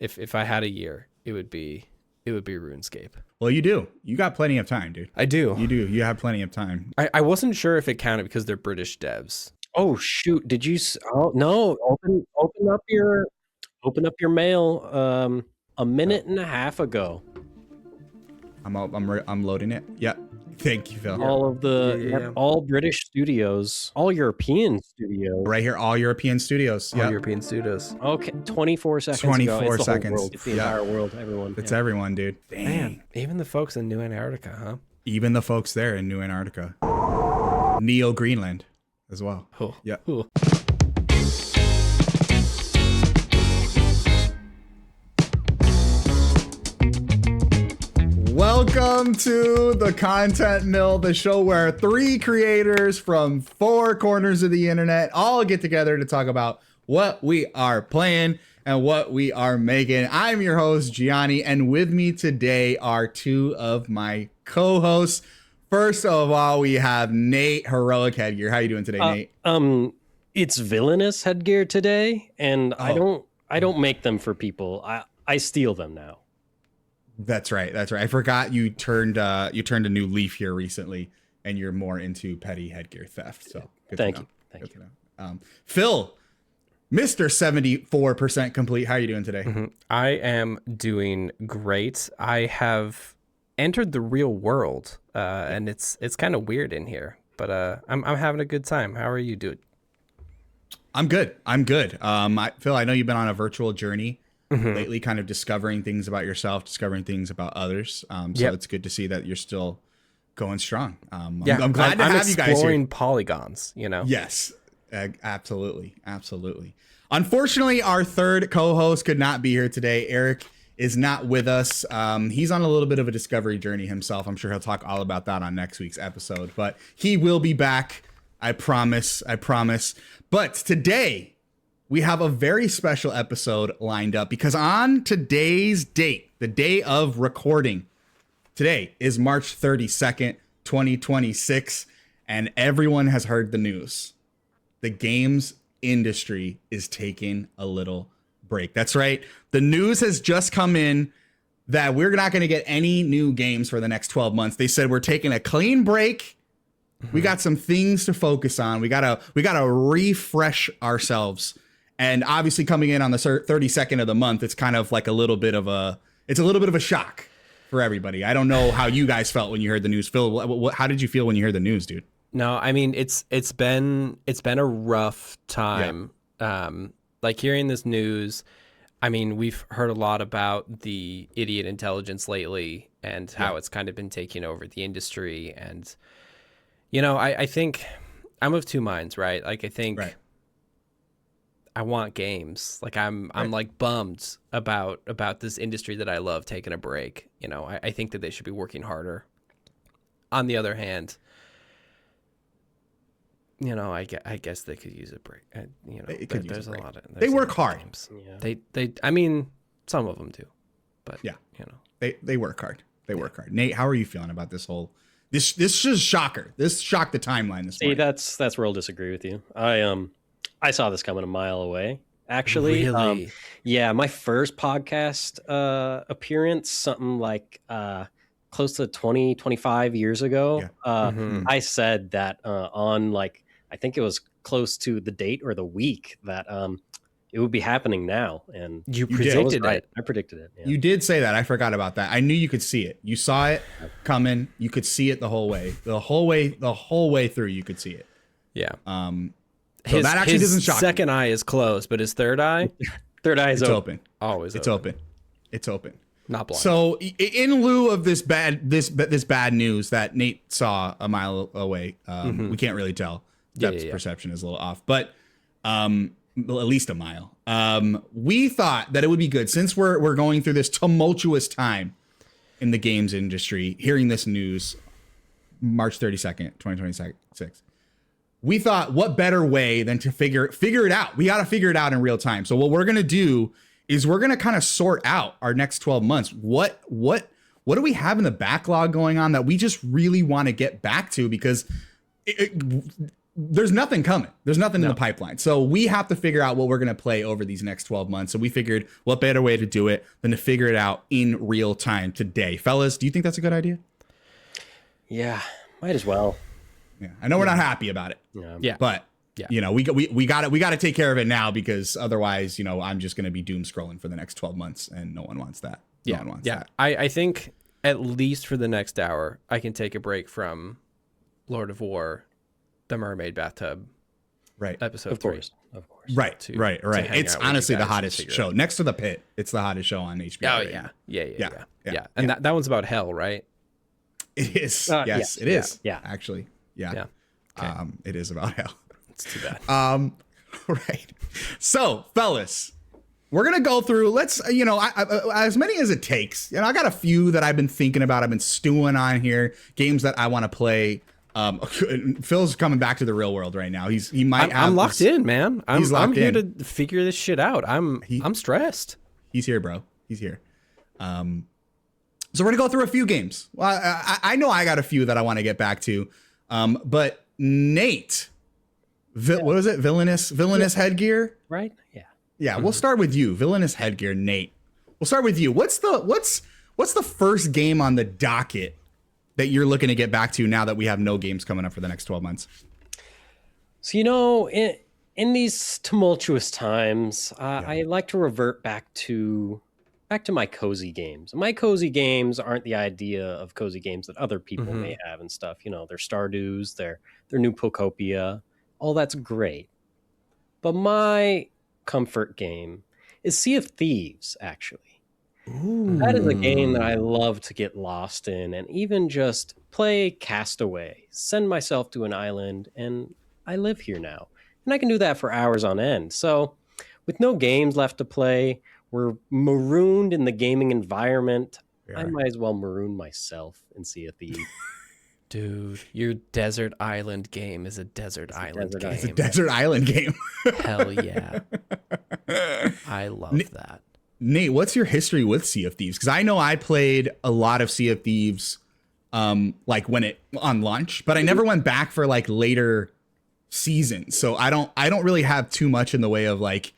If I had a year, it would be RuneScape. Well, you do. You got plenty of time, dude. I do. You do. You have plenty of time. I wasn't sure if it counted because they're British devs. Oh shoot! Did you? Oh no! Open up your mail. A minute and a half ago. I'm loading it. Yep. Thank you, Phil. All of all British studios, all European studios. Right here, all European studios. All European studios. Okay, 24 seconds. 24 It's seconds. The whole world. It's the entire world. Everyone. It's everyone, dude. Dang. Man, even the folks in New Antarctica, huh? Even the folks there in New Antarctica. Neo Greenland as well. Oh. Yeah. Oh. Welcome to the Content Mill, the show where 3 creators from 4 corners of the internet all get together to talk about what we are playing and what we are making. I'm your host, Gianni, and with me today are 2 of my co-hosts. First of all, we have Nate, Heroic Headgear. How you doing today, Nate? It's villainous headgear today, and I don't make them for people. I steal them now. That's right. I forgot you turned a new leaf here recently, and you're more into petty headgear theft. So Thank you. Phil, Mr. 74% complete. How are you doing today? Mm-hmm. I am doing great. I have entered the real world, and it's kind of weird in here, but I'm having a good time. How are you doing? I'm good. Phil, I know you've been on a virtual journey. Lately, kind of discovering things about yourself, discovering things about others. So It's good to see that you're still going strong. I'm glad to have you guys here. Exploring polygons, you know? Yes, absolutely. Unfortunately, our third co-host could not be here today. Eric is not with us. He's on a little bit of a discovery journey himself. I'm sure he'll talk all about that on next week's episode, but he will be back. I promise. But today, we have a very special episode lined up because on today's date, the day of recording, today is March 32nd, 2026, and everyone has heard the news. The games industry is taking a little break. That's right. The news has just come in that we're not going to get any new games for the next 12 months. They said we're taking a clean break. We got some things to focus on. We gotta refresh ourselves. And obviously coming in on the 32nd of the month, it's kind of like a little bit of a shock for everybody. I don't know how you guys felt when you heard the news. Phil, how did you feel when you heard the news, dude? No, I mean, it's been a rough time. Yeah. Like hearing this news, I mean, we've heard a lot about the idiot intelligence lately and how it's kind of been taking over the industry. And, you know, I think I'm of 2 minds, right? Like, I think... Right. I want games. Like I'm like bummed about this industry that I love taking a break. You know, I think that they should be working harder. On the other hand, you know, I guess they could use a break. You know, there's a lot of they work hard. Yeah. They I mean, some of them do, but you know, they work hard. They work hard. Nate, how are you feeling about this whole? This is a shocker. This shocked the timeline this morning. That's where I'll disagree with you. I saw this coming a mile away, actually. Really? Yeah, my first podcast appearance, something like close to 25 years ago, I said that on like, I think it was close to the date or the week that it would be happening now. And you predicted it. I predicted it. Yeah. You did say that. I forgot about that. I knew you could see it. You saw it coming. You could see it the whole way through. You could see it. Yeah. So that actually doesn't shock me. His second eye is closed, but his third eye is open. Always open. It's open. Not blind. So in lieu of this bad news that Nate saw a mile away, we can't really tell. Depth perception is a little off, but at least a mile. We thought that it would be good since we're going through this tumultuous time in the games industry. Hearing this news, March 32nd, 2026. We thought, what better way than to figure it out? We got to figure it out in real time. So what we're going to do is we're going to kind of sort out our next 12 months. What do we have in the backlog going on that we just really want to get back to? Because there's nothing coming. There's nothing in the pipeline. So we have to figure out what we're going to play over these next 12 months. So we figured what better way to do it than to figure it out in real time today. Fellas, do you think that's a good idea? Yeah, might as well. Yeah, I know we're not happy about it. Yeah. But you know, we got to take care of it now, because otherwise, you know, I'm just going to be doom scrolling for the next 12 months, and no one wants that. No one wants that. I think at least for the next hour, I can take a break from Lord of War, the Mermaid Bathtub, episode 3. Of course. Right. It's honestly the hottest show next to The Pit. It's the hottest show on HBO. Oh yeah. And that one's about hell, right? It is. Yes, it is. Yeah. Actually. Yeah. Okay. It is about hell. It's too bad. Right. So, fellas, we're gonna go through. Let's, you know, as many as it takes. You know, I got a few that I've been thinking about. I've been stewing on here. Games that I want to play. Phil's coming back to the real world right now. I'm locked in, man. I'm here to figure this shit out. I'm stressed. He's here, bro. He's here. So we're gonna go through a few games. Well, I know I got a few that I want to get back to. But Nate, what was it? Villainous headgear, right? Yeah. We'll start with you. Villainous headgear, Nate. We'll start with you. What's the first game on the docket that you're looking to get back to now that we have no games coming up for the next 12 months? So, you know, in these tumultuous times, I like to revert back to my cozy games. My cozy games aren't the idea of cozy games that other people may have and stuff. You know, their Stardews, their new Pokopia, all that's great. But my comfort game is Sea of Thieves, actually. Ooh. That is a game that I love to get lost in and even just play Castaway, send myself to an island, and I live here now. And I can do that for hours on end. So with no games left to play, we're marooned in the gaming environment. I might as well maroon myself and Sea of Thieves. Dude, your desert island game is a desert island game. It's a desert island game. Hell yeah. I love that. Nate, what's your history with Sea of Thieves? Because I know I played a lot of Sea of Thieves like when it on launch, but I never went back for like later seasons. So I don't really have too much in the way of like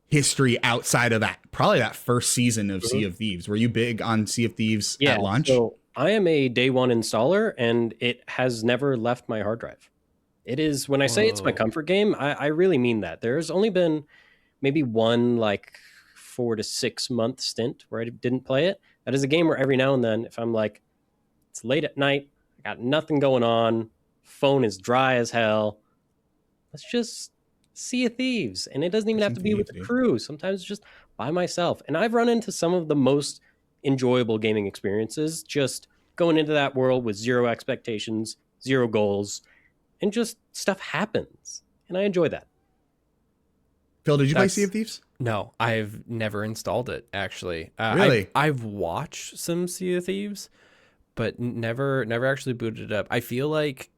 history outside of that first season of Sea of Thieves. Were you big on Sea of Thieves at launch? So I am a day one installer, and it has never left my hard drive. It is, when I say it's my comfort game, I really mean that. There's only been maybe one like 4 to 6 month stint where I didn't play it. That is a game where every now and then, if I'm like, it's late at night, I got nothing going on, phone is dry as hell, let's just Sea of Thieves. And it doesn't even have to be with the crew. Sometimes it's just by myself. And I've run into some of the most enjoyable gaming experiences just going into that world with zero expectations, zero goals, and just stuff happens. And I enjoy that. Phil, did you play Sea of Thieves? No, I've never installed it, actually. Really? I've watched some Sea of Thieves, but never actually booted it up. I feel like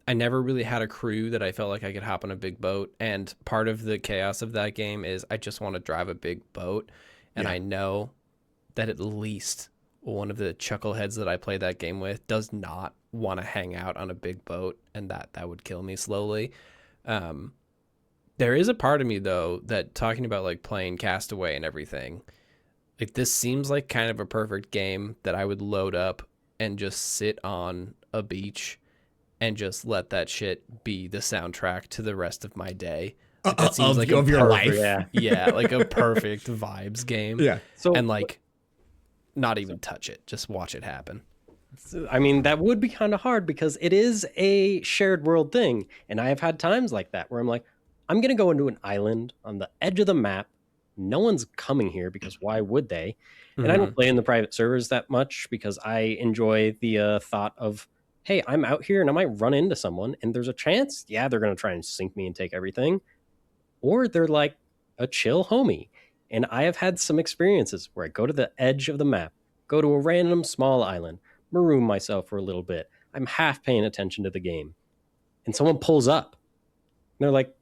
I never really had a crew that I felt like I could hop on a big boat. And part of the chaos of that game is I just want to drive a big boat. And I know that at least one of the chuckleheads that I play that game with does not want to hang out on a big boat, and that would kill me slowly. There is a part of me, though, that talking about like playing Castaway and everything, like this seems like kind of a perfect game that I would load up and just sit on a beach and just let that shit be the soundtrack to the rest of my day. Like, that seems like of your life. Yeah, like a perfect vibes game. Yeah. So, and like not even touch it, just watch it happen. I mean, that would be kind of hard because it is a shared world thing. And I have had times like that where I'm like, I'm going to go into an island on the edge of the map. No one's coming here because why would they? And I don't play in the private servers that much because I enjoy the thought of, hey, I'm out here and I might run into someone and there's a chance, they're going to try and sink me and take everything. Or they're like a chill homie. And I have had some experiences where I go to the edge of the map, go to a random small island, maroon myself for a little bit. I'm half paying attention to the game. And someone pulls up. And they're like,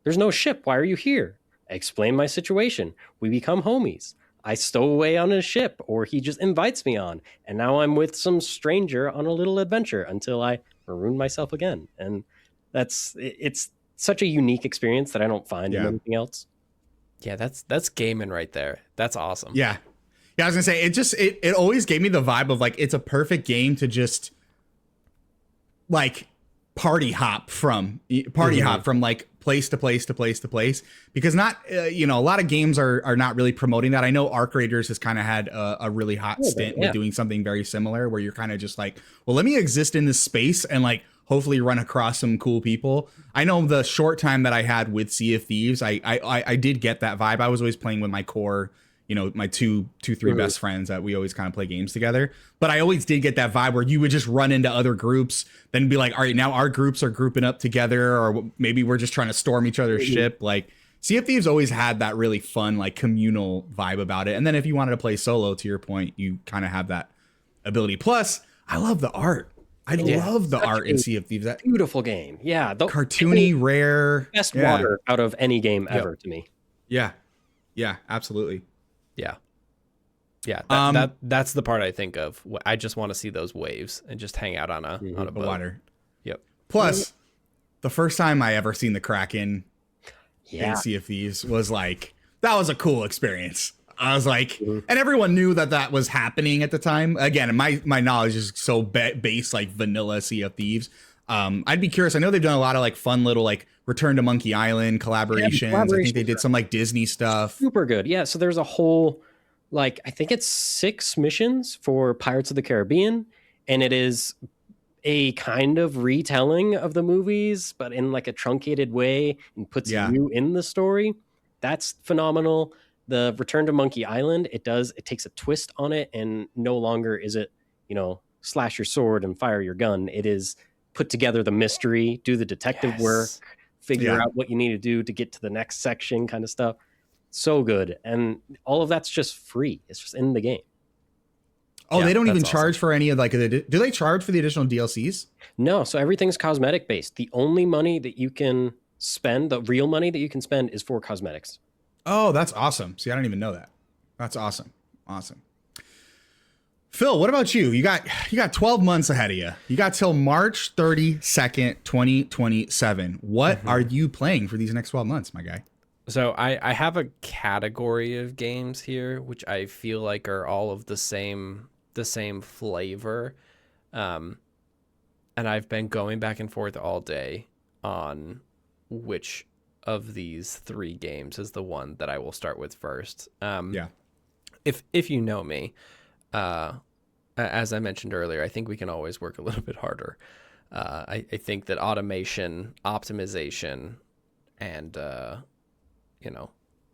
there's no ship. Why are you here? I explain my situation. We become homies. I stow away on a ship, or he just invites me on. And now I'm with some stranger on a little adventure until I maroon myself again. And it's such a unique experience that I don't find in anything else. Yeah, that's gaming right there. That's awesome. Yeah. Yeah, I was gonna say it always gave me the vibe of like it's a perfect game to just like party hop from like place to place to place to place, because not a lot of games are not really promoting that. I know Arc Raiders has kind of had a really hot stint with doing something very similar, where you're kind of just like, well, let me exist in this space and like hopefully run across some cool people. I know the short time that I had with Sea of Thieves, I did get that vibe. I was always playing with my core, my three best friends that we always kind of play games together. But I always did get that vibe where you would just run into other groups, then be like, all right, now our groups are grouping up together, or maybe we're just trying to storm each other's ship. Like Sea of Thieves always had that really fun, like communal vibe about it. And then if you wanted to play solo, to your point, you kind of have that ability. Plus, I love the art. I love the art in Sea of Thieves. That beautiful game. Yeah. Cartoony, rare. Best water out of any game ever to me. Yeah. Yeah, absolutely. Yeah. That's the part I think of. I just want to see those waves and just hang out on a boat. Water. Yep. Plus, the first time I ever seen the Kraken in Sea of Thieves was like, that was a cool experience. I was like, and everyone knew that was happening at the time. Again, my knowledge is so base, like vanilla Sea of Thieves. I'd be curious. I know they've done a lot of like fun little like Return to Monkey Island collaborations. I think they did some like Disney stuff. Super good. Yeah. So there's a whole, like, I think it's 6 missions for Pirates of the Caribbean. And it is a kind of retelling of the movies, but in like a truncated way, and puts you in the story. That's phenomenal. The Return to Monkey Island, it takes a twist on it, and no longer is it, slash your sword and fire your gun. It is put together the mystery, do the detective work, figure out what you need to do to get to the next section, kind of stuff. So good. And all of that's just free. It's just in the game. Oh, they don't even charge for any of like, do they charge for the additional DLCs? No. So everything's cosmetic based. The only money that you can spend, the real money that you can spend, is for cosmetics. Oh, that's awesome. See, I don't even know that. That's awesome. Awesome. Phil, what about you? You got 12 months ahead of you. You got till March 32nd, 2027. What are you playing for these next 12 months, my guy? So I have a category of games here, which I feel like are all of the same flavor. And I've been going back and forth all day on which of these 3 games is the one that I will start with first. If you know me, as I mentioned earlier, I think we can always work a little bit harder. I think that automation, optimization, and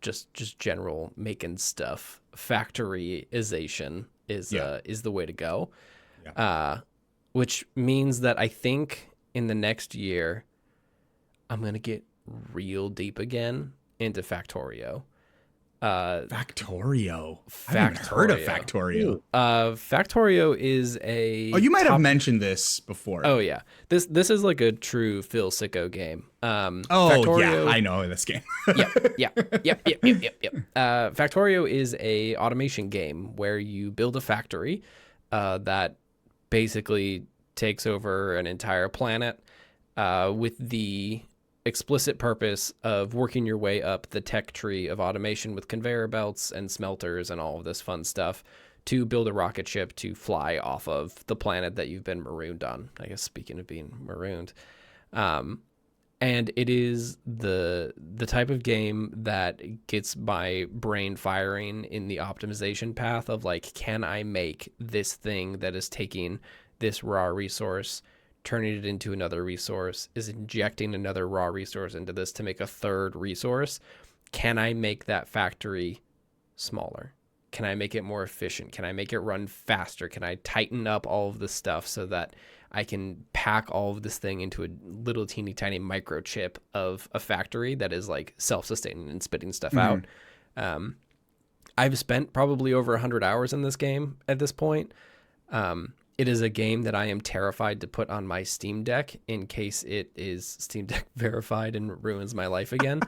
just general making stuff, factoryization is the way to go. Which means that I think in the next year I'm gonna get real deep again into Factorio. Factorio. I haven't heard of Factorio. Factorio is a... Oh, you might have mentioned this before. Oh, yeah. This is like a true Phil Sicko game. Factorio, yeah, I know this game. Yep. Factorio is a automation game where you build a factory that basically takes over an entire planet with the explicit purpose of working your way up the tech tree of automation with conveyor belts and smelters and all of this fun stuff to build a rocket ship to fly off of the planet that you've been marooned on. I guess speaking of being marooned. And it is the type of game that gets my brain firing in the optimization path of like, can I make this thing that is taking this raw resource, turning it into another resource, is injecting another raw resource into this to make a third resource? Can I make that factory smaller? Can I make it more efficient? Can I make it run faster? Can I tighten up all of this stuff so that I can pack all of this thing into a little teeny tiny microchip of a factory that is like self-sustaining and spitting stuff out? I've spent probably over 100 hours in this game at this point. It is a game that I am terrified to put on my Steam Deck in case it is Steam Deck verified and ruins my life again.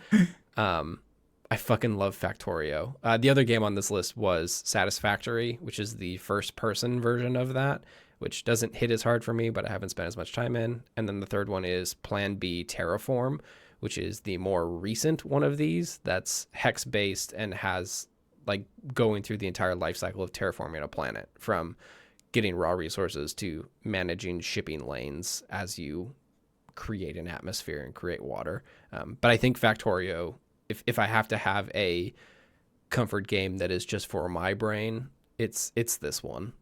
I fucking love Factorio. The other game on this list was Satisfactory, which is the first person version of that, which doesn't hit as hard for me, but I haven't spent as much time in. And then the third one is Plan B Terraform, which is the more recent one of these that's hex based and has like going through the entire life cycle of terraforming a planet, from getting raw resources to managing shipping lanes as you create an atmosphere and create water. But I think Factorio, if I have to have a comfort game that is just for my brain, it's this one.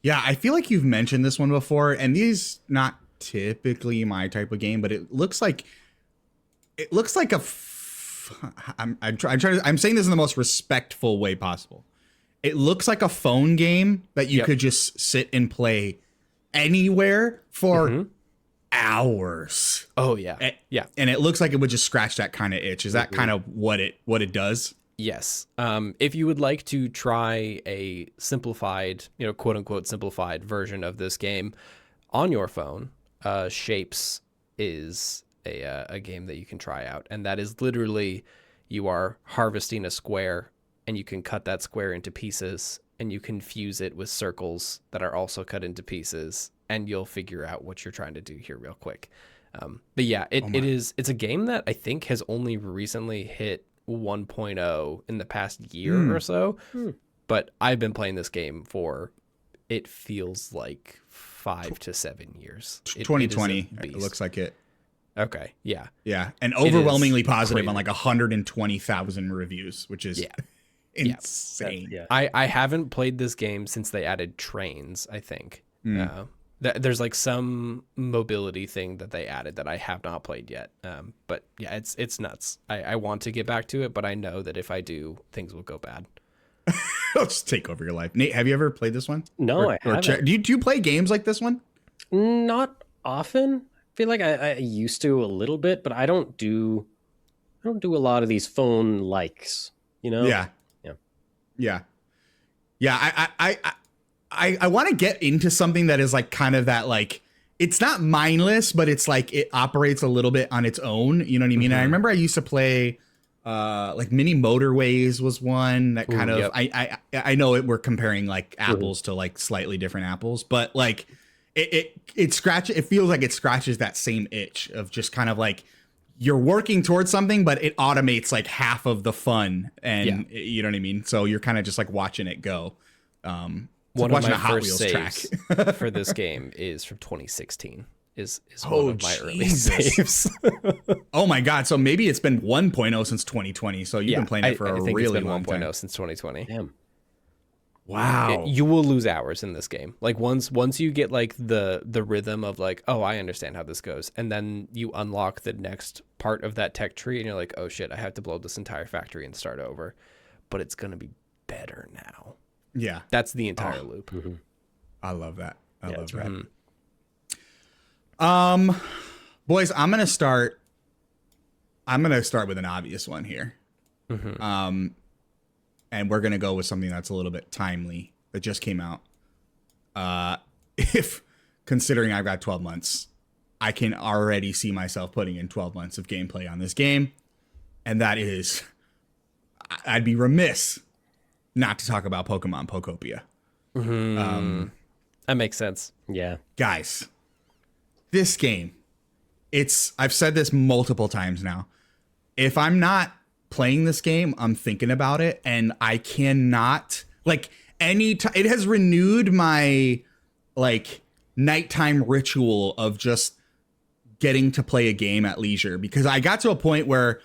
Yeah, I feel like you've mentioned this one before, and these not typically my type of game, but it looks like I'm saying this in the most respectful way possible. It looks like a phone game that you could just sit and play anywhere for hours. Oh yeah. Yeah. And it looks like it would just scratch that kind of itch. Is that kind of what it does? Yes. If you would like to try a simplified, quote unquote simplified version of this game on your phone, Shapes is a game that you can try out. And that is literally, you are harvesting a square and you can cut that square into pieces and you can fuse it with circles that are also cut into pieces, and you'll figure out what you're trying to do here real quick. But yeah, it's a game that I think has only recently hit 1.0 in the past year or so. But I've been playing this game for, it feels like 5 to 7 years. 2020, it looks like it. Okay, yeah. Yeah, and overwhelmingly positive on like 120,000 reviews, which is insane. Yeah. I haven't played this game since they added trains, I think. There's like some mobility thing that they added that I have not played yet. But yeah, it's nuts. I want to get back to it, but I know that if I do, things will go bad. It'll just take over your life. Nate, have you ever played this one? No, I haven't. Do you play games like this one? Not often. I feel like I used to a little bit, but I don't do a lot of these phone likes, Yeah. I want to get into something that is like kind of that, like, it's not mindless, but it's like it operates a little bit on its own. You know what I mean? I remember I used to play like Mini Motorways was one that kind of, I know we're comparing like apples to like slightly different apples, but like it feels like it scratches that same itch of just kind of like you're working towards something, but it automates like half of the fun, and you know what I mean? So you're kind of just like watching it go. One of my first saves for this game is from 2016. Is one of my early saves. Oh my god! So maybe it's been 1.0 since 2020. So you've been playing it for a really long time. 1.0 since 2020. Damn. Wow. You will lose hours in this game. Like once you get like the rhythm of like, oh, I understand how this goes, and then you unlock the next part of that tech tree, and you're like, oh shit, I have to blow this entire factory and start over, but it's gonna be better now. Yeah, that's the entire loop. I love that. I love that. Right. Boys, I'm gonna start with an obvious one here. And we're gonna go with something that's a little bit timely that just came out. If considering I've got 12 months, I can already see myself putting in 12 months of gameplay on this game, and that is, I'd be remiss not to talk about Pokemon Pokopia. That makes sense. Yeah. Guys, this game, I've said this multiple times now. If I'm not playing this game, I'm thinking about it, and I cannot, like, it has renewed my, like, nighttime ritual of just getting to play a game at leisure, because I got to a point where,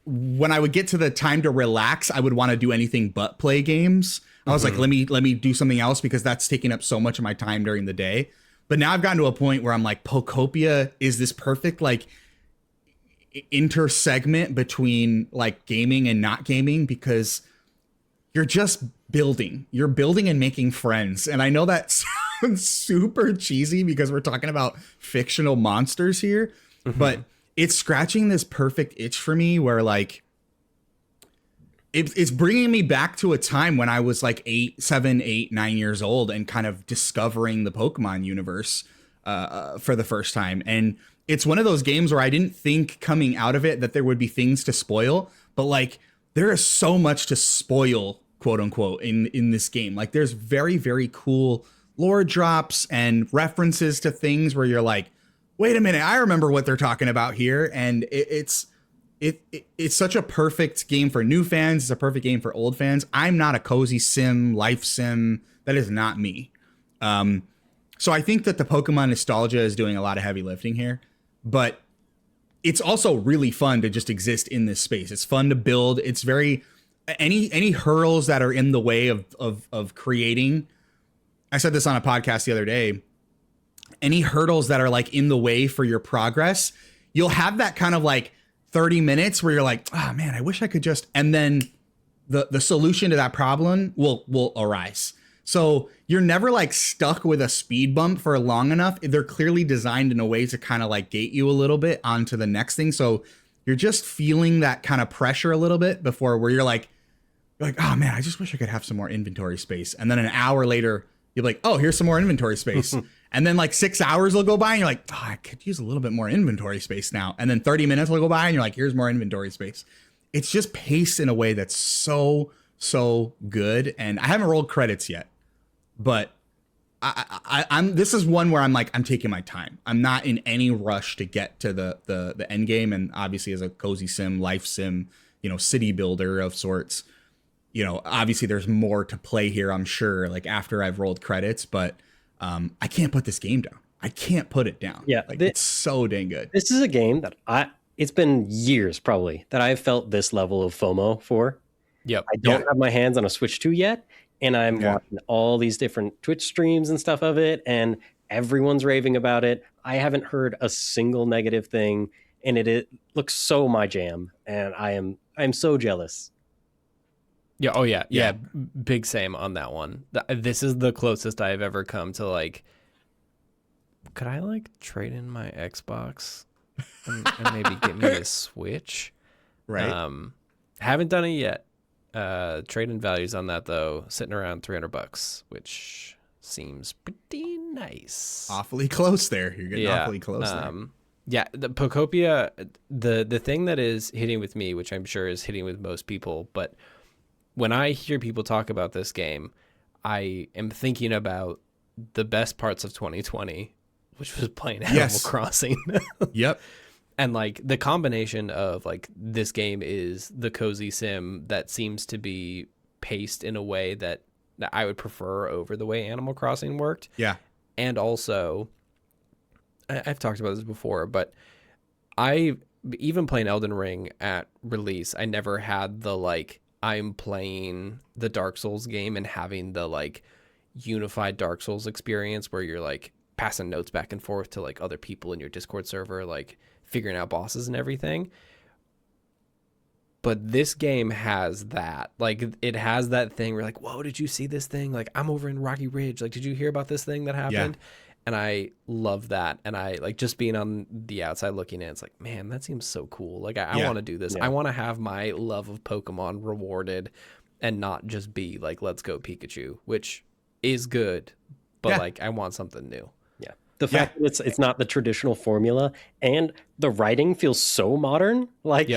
when I would get to the time to relax, I would want to do anything but play games. I was like, let me do something else, because that's taking up so much of my time during the day. But now I've gotten to a point where I'm like, Pokopia is this perfect like intersegment between like gaming and not gaming, because you're just building. You're building and making friends. And I know that sounds super cheesy because we're talking about fictional monsters here, but it's scratching this perfect itch for me where like it's bringing me back to a time when I was like 7, 8, 9 years old and kind of discovering the Pokemon universe for the first time. And it's one of those games where I didn't think coming out of it that there would be things to spoil, but like there is so much to spoil quote unquote, in this game. Like there's very, very cool lore drops and references to things where you're like, wait a minute, I remember what they're talking about here. And it's such a perfect game for new fans. It's a perfect game for old fans. I'm not a cozy sim, life sim. That is not me. So I think that the Pokemon nostalgia is doing a lot of heavy lifting here, but it's also really fun to just exist in this space. It's fun to build. It's very, any hurdles that are in the way of creating. I said this on a podcast the other day. Any hurdles that are like in the way for your progress, you'll have that kind of like 30 minutes where you're like, oh man, I wish I could just, and then the solution to that problem will arise. So you're never like stuck with a speed bump for long enough. They're clearly designed in a way to kind of like gate you a little bit onto the next thing. So you're just feeling that kind of pressure a little bit before where you're like, oh man, I just wish I could have some more inventory space. And then an hour later, you're like, oh, here's some more inventory space. And then like 6 hours will go by and you're like, oh, I could use a little bit more inventory space now. And then 30 minutes will go by and you're like, here's more inventory space. It's just paced in a way that's so good. And I haven't rolled credits yet, but I'm this is one where I'm like, I'm taking my time. I'm not in any rush to get to the end game. And obviously as a cozy sim, life sim, city builder of sorts, obviously there's more to play here, I'm sure, like after I've rolled credits, but I can't put this game down. I can't put it down. Yeah. Like it's so dang good. This is a game that it's been years probably that I've felt this level of FOMO for. Yep. I don't have my hands on a Switch 2 yet. And I'm watching all these different Twitch streams and stuff of it. And everyone's raving about it. I haven't heard a single negative thing. And it looks so my jam. And I'm so jealous. Yeah. Oh yeah. Yeah. Big same on that one. This is the closest I've ever come to like, could I like trade in my Xbox and maybe get me a Switch? Right. Haven't done it yet. Trade-in values on that though, sitting around $300, which seems pretty nice. Awfully close there. You're getting awfully close there. Yeah, the Pokopia, the thing that is hitting with me, which I'm sure is hitting with most people, but when I hear people talk about this game, I am thinking about the best parts of 2020, which was playing Animal Crossing. Yep. And like the combination of like this game is the cozy sim that seems to be paced in a way that I would prefer over the way Animal Crossing worked. Yeah. And also, I've talked about this before, but even playing Elden Ring at release, I never had the like, I'm playing the Dark Souls game and having the like unified Dark Souls experience where you're like passing notes back and forth to like other people in your Discord server, like figuring out bosses and everything. But this game has that. Like it has that thing where like, whoa, did you see this thing? Like I'm over in Rocky Ridge. Like, did you hear about this thing that happened? Yeah. And I love that. And I like just being on the outside looking in, it's like, man, that seems so cool. Like I want to do this. Yeah. I want to have my love of Pokemon rewarded and not just be like, let's go Pikachu, which is good. But like, I want something new. The fact that it's not the traditional formula and the writing feels so modern. Like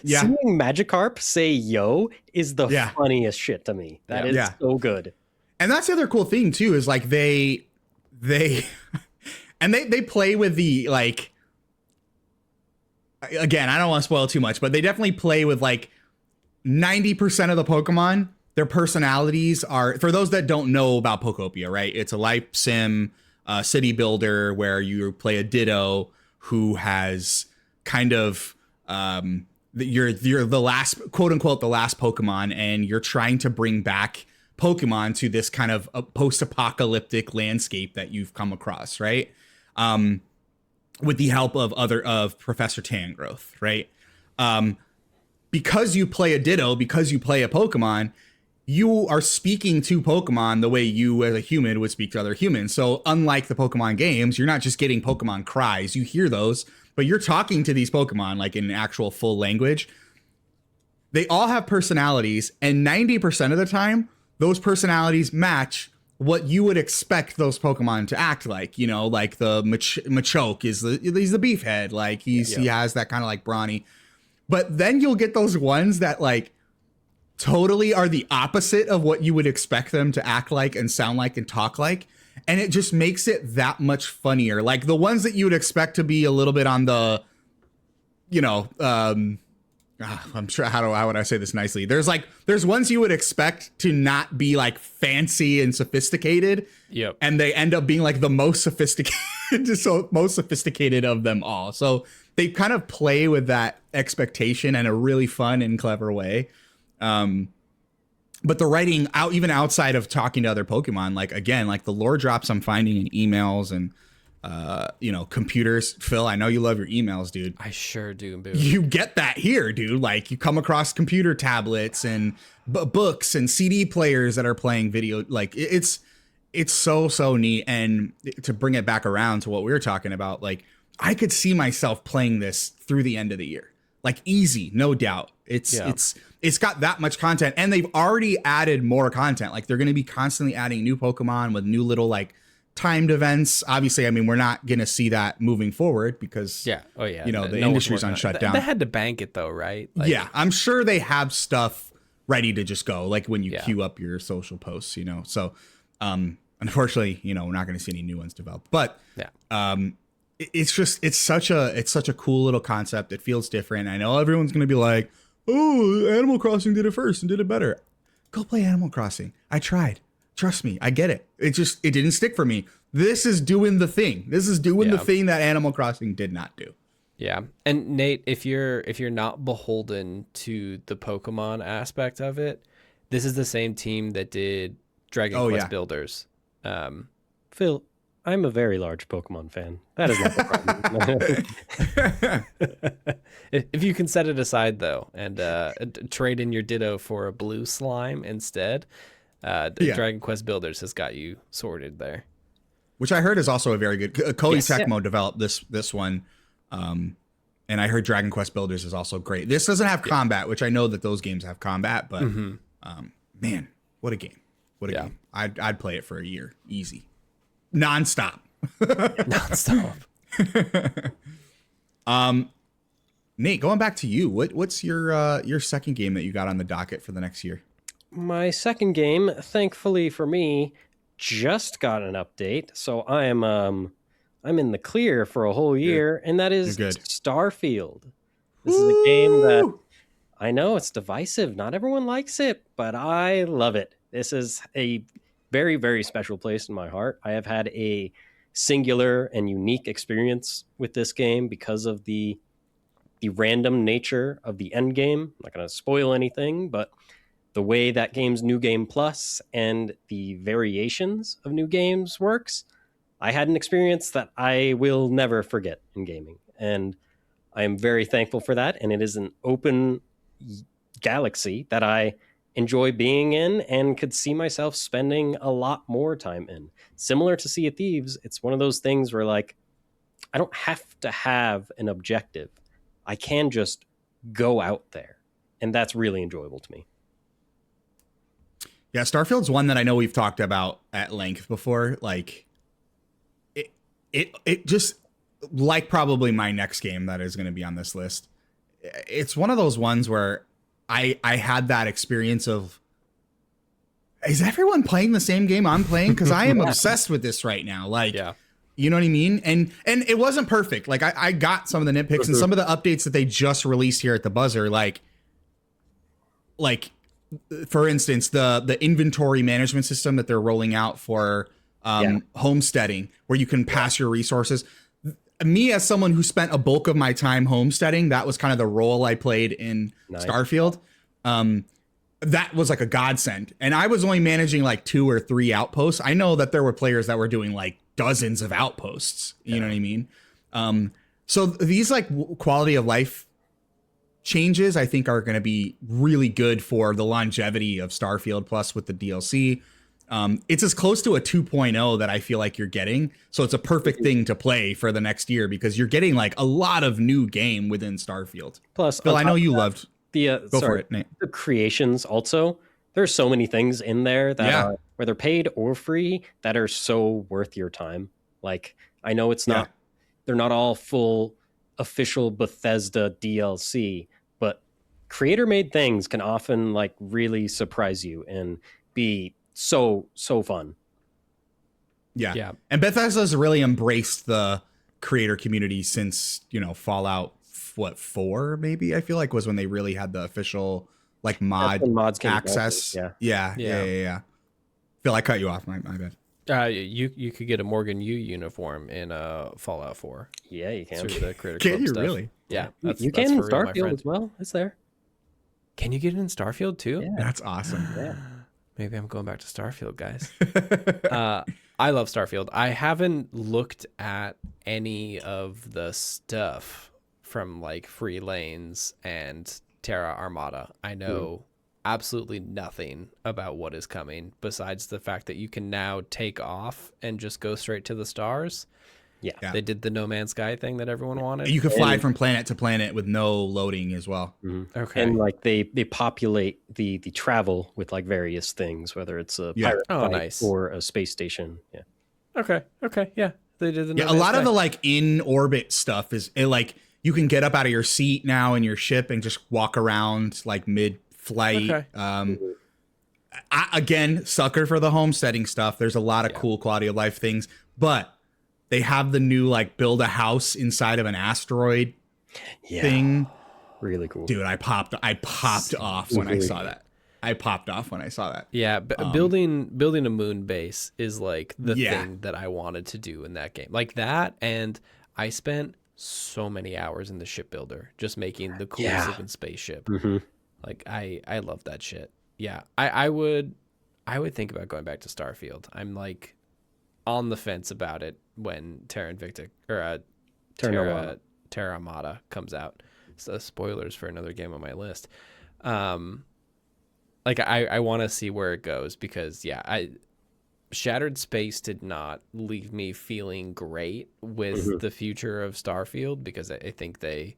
seeing Magikarp say yo is the funniest shit to me. That is so good. And that's the other cool thing too, is like they and they play with the like, again, I don't want to spoil too much, but they definitely play with like 90% of the Pokemon. Their personalities are, for those that don't know about Pokopia, right? It's a life sim city builder where you play a Ditto who has kind of you're the last, quote unquote, the last Pokemon, and you're trying to bring back Pokemon to this kind of post-apocalyptic landscape that you've come across, right? With the help of Professor Tangrowth, right? Because you play a Ditto, because you play a Pokemon, you are speaking to Pokemon the way you as a human would speak to other humans. So unlike the Pokemon games, you're not just getting Pokemon cries. You hear those, but you're talking to these Pokemon like in actual full language. They all have personalities, and 90% of the time, those personalities match what you would expect those Pokemon to act like. You know, like the Machoke he's the beefhead. Like he has that kind of like brawny. But then you'll get those ones that like totally are the opposite of what you would expect them to act like and sound like and talk like. And it just makes it that much funnier. Like the ones that you would expect to be a little bit on the, you know, I'm sure, how would I say this nicely? There's ones you would expect to not be like fancy and sophisticated. Yep. And they end up being like the most sophisticated, most sophisticated of them all. So they kind of play with that expectation in a really fun and clever way. But the writing out, even outside of talking to other Pokemon, like again, like the lore drops I'm finding in emails and, you know, computers. Phil, I know you love your emails, dude. I sure do, boo. You get that here, dude. Like you come across computer tablets and books and CD players that are playing video. Like it's so neat. And to bring it back around to what we were talking about, like I could see myself playing this through the end of the year. Like easy, no doubt. It's got that much content, and they've already added more content. Like they're going to be constantly adding new Pokemon with new little like timed events. Obviously, I mean, we're not going to see that moving forward because you know, the industry's on shutdown. They had to bank it though, right? Like, yeah, I'm sure they have stuff ready to just go, like when you queue up your social posts, you know. So, unfortunately, you know, we're not going to see any new ones developed. But it's such a cool little concept. It feels different. I know everyone's going to be like, oh, Animal Crossing did it first and did it better. Go play Animal Crossing. I tried. Trust me, I get it. It didn't stick for me. This is doing the thing. This is doing the thing that Animal Crossing did not do. Yeah. And Nate, if you're not beholden to the Pokemon aspect of it, this is the same team that did Dragon Quest Builders. Phil, I'm a very large Pokemon fan. That is not the problem. If you can set it aside, though, and trade in your Ditto for a blue slime instead, Dragon Quest Builders has got you sorted there. Which I heard is also a very good... Koei Tecmo developed this one, and I heard Dragon Quest Builders is also great. This doesn't have combat, which I know that those games have combat, but man, what a game. What a game. I'd play it for a year. Easy. Non-stop. Nate, going back to you, what's your second game that you got on the docket for the next year? My second game, thankfully for me, just got an update, so I'm in the clear for a whole year, and that is Starfield. This is a game that I know it's divisive. Not everyone likes it, but I love it. This is a very, very special place in my heart. I have had a singular and unique experience with this game because of the random nature of the end game. I'm not going to spoil anything, but the way that game's New Game Plus and the variations of new games works, I had an experience that I will never forget in gaming. And I am very thankful for that. And it is an open galaxy that I enjoy being in and could see myself spending a lot more time in. Similar to Sea of Thieves, it's one of those things where like, I don't have to have an objective. I can just go out there. And that's really enjoyable to me. Yeah, Starfield's one that I know we've talked about at length before. Like it just, like probably my next game that is going to be on this list. It's one of those ones where I had that experience of, is everyone playing the same game I'm playing? Because I am obsessed with this right now. Like, you know what I mean? And it wasn't perfect. Like I got some of the nitpicks and some of the updates that they just released here at the buzzer. Like for instance, the inventory management system that they're rolling out for homesteading, where you can pass your resources. Me, as someone who spent a bulk of my time homesteading, that was kind of the role I played in Starfield. That was like a godsend. And I was only managing like 2 or 3 outposts. I know that there were players that were doing like dozens of outposts. You know what I mean? So these like quality of life changes, I think, are going to be really good for the longevity of Starfield. Plus with the DLC, it's as close to a 2.0 that I feel like you're getting. So it's a perfect thing to play for the next year because you're getting like a lot of new game within Starfield. Plus, Phil, I know you loved the for it, Nate. The creations also. There's so many things in there that are, whether paid or free, that are so worth your time. Like, I know it's not, they're not all full official Bethesda DLC, but creator made things can often like really surprise you and be so fun. Yeah. And Bethesda's really embraced the creator community since, Fallout 4 maybe, I feel like, was when they really had the official like mods access. Yeah. Phil, I cut you off. My bad. You could get a Morgan U uniform in Fallout 4. Yeah, you can. Through the Creator Can Club you stuff. really? Yeah, you can in Starfield as well. It's there. Can you get it in Starfield too? Yeah. That's awesome. Yeah. Maybe I'm going back to Starfield, guys. I love Starfield. I haven't looked at any of the stuff from like Free Lanes and Terra Armada. I know absolutely nothing about what is coming besides the fact that you can now take off and just go straight to the stars. Yeah. They did the No Man's Sky thing that everyone wanted. You can fly from planet to planet with no loading as well. Okay. And like they populate the travel with like various things, whether it's a pirate fight or a space station. Yeah. Okay. Yeah. They did the a lot of the like in orbit stuff is like you can get up out of your seat now in your ship and just walk around like mid flight. Okay. Again, sucker for the homesteading stuff. There's a lot of cool quality of life things, but they have the new like build a house inside of an asteroid thing. Really cool. Dude, I popped off when I saw that. Yeah, building a moon base is like the thing that I wanted to do in that game. Like that, and I spent so many hours in the shipbuilder just making the coolest looking spaceship. Like I love that shit. Yeah, I would think about going back to Starfield. I'm like on the fence about it when Terra Armada comes out. So spoilers for another game on my list. Like I want to see where it goes because Shattered Space did not leave me feeling great with the future of Starfield because I think they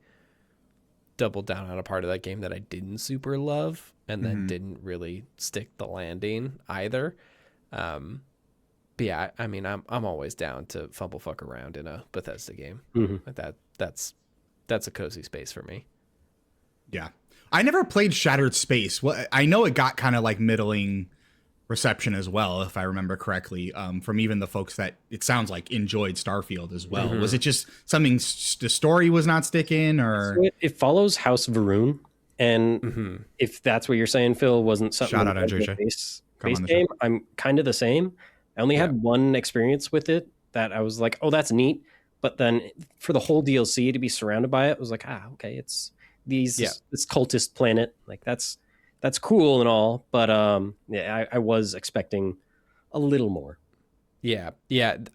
doubled down on a part of that game that I didn't super love and then didn't really stick the landing either. But yeah, I mean, I'm always down to fumble fuck around in a Bethesda game. Like that's a cozy space for me. Yeah. I never played Shattered Space. Well, I know it got kind of like middling reception as well, if I remember correctly, from even the folks that it sounds like enjoyed Starfield as well. Was it just something the story was not sticking, or so it follows House Varun, and if that's what you're saying, Phil, wasn't something shout out Andrea base game. I'm kind of the same. I only had one experience with it that I was like, oh, that's neat. But then for the whole DLC to be surrounded by it was like, okay, it's this cultist planet. Like that's cool and all. But I was expecting a little more. Yeah.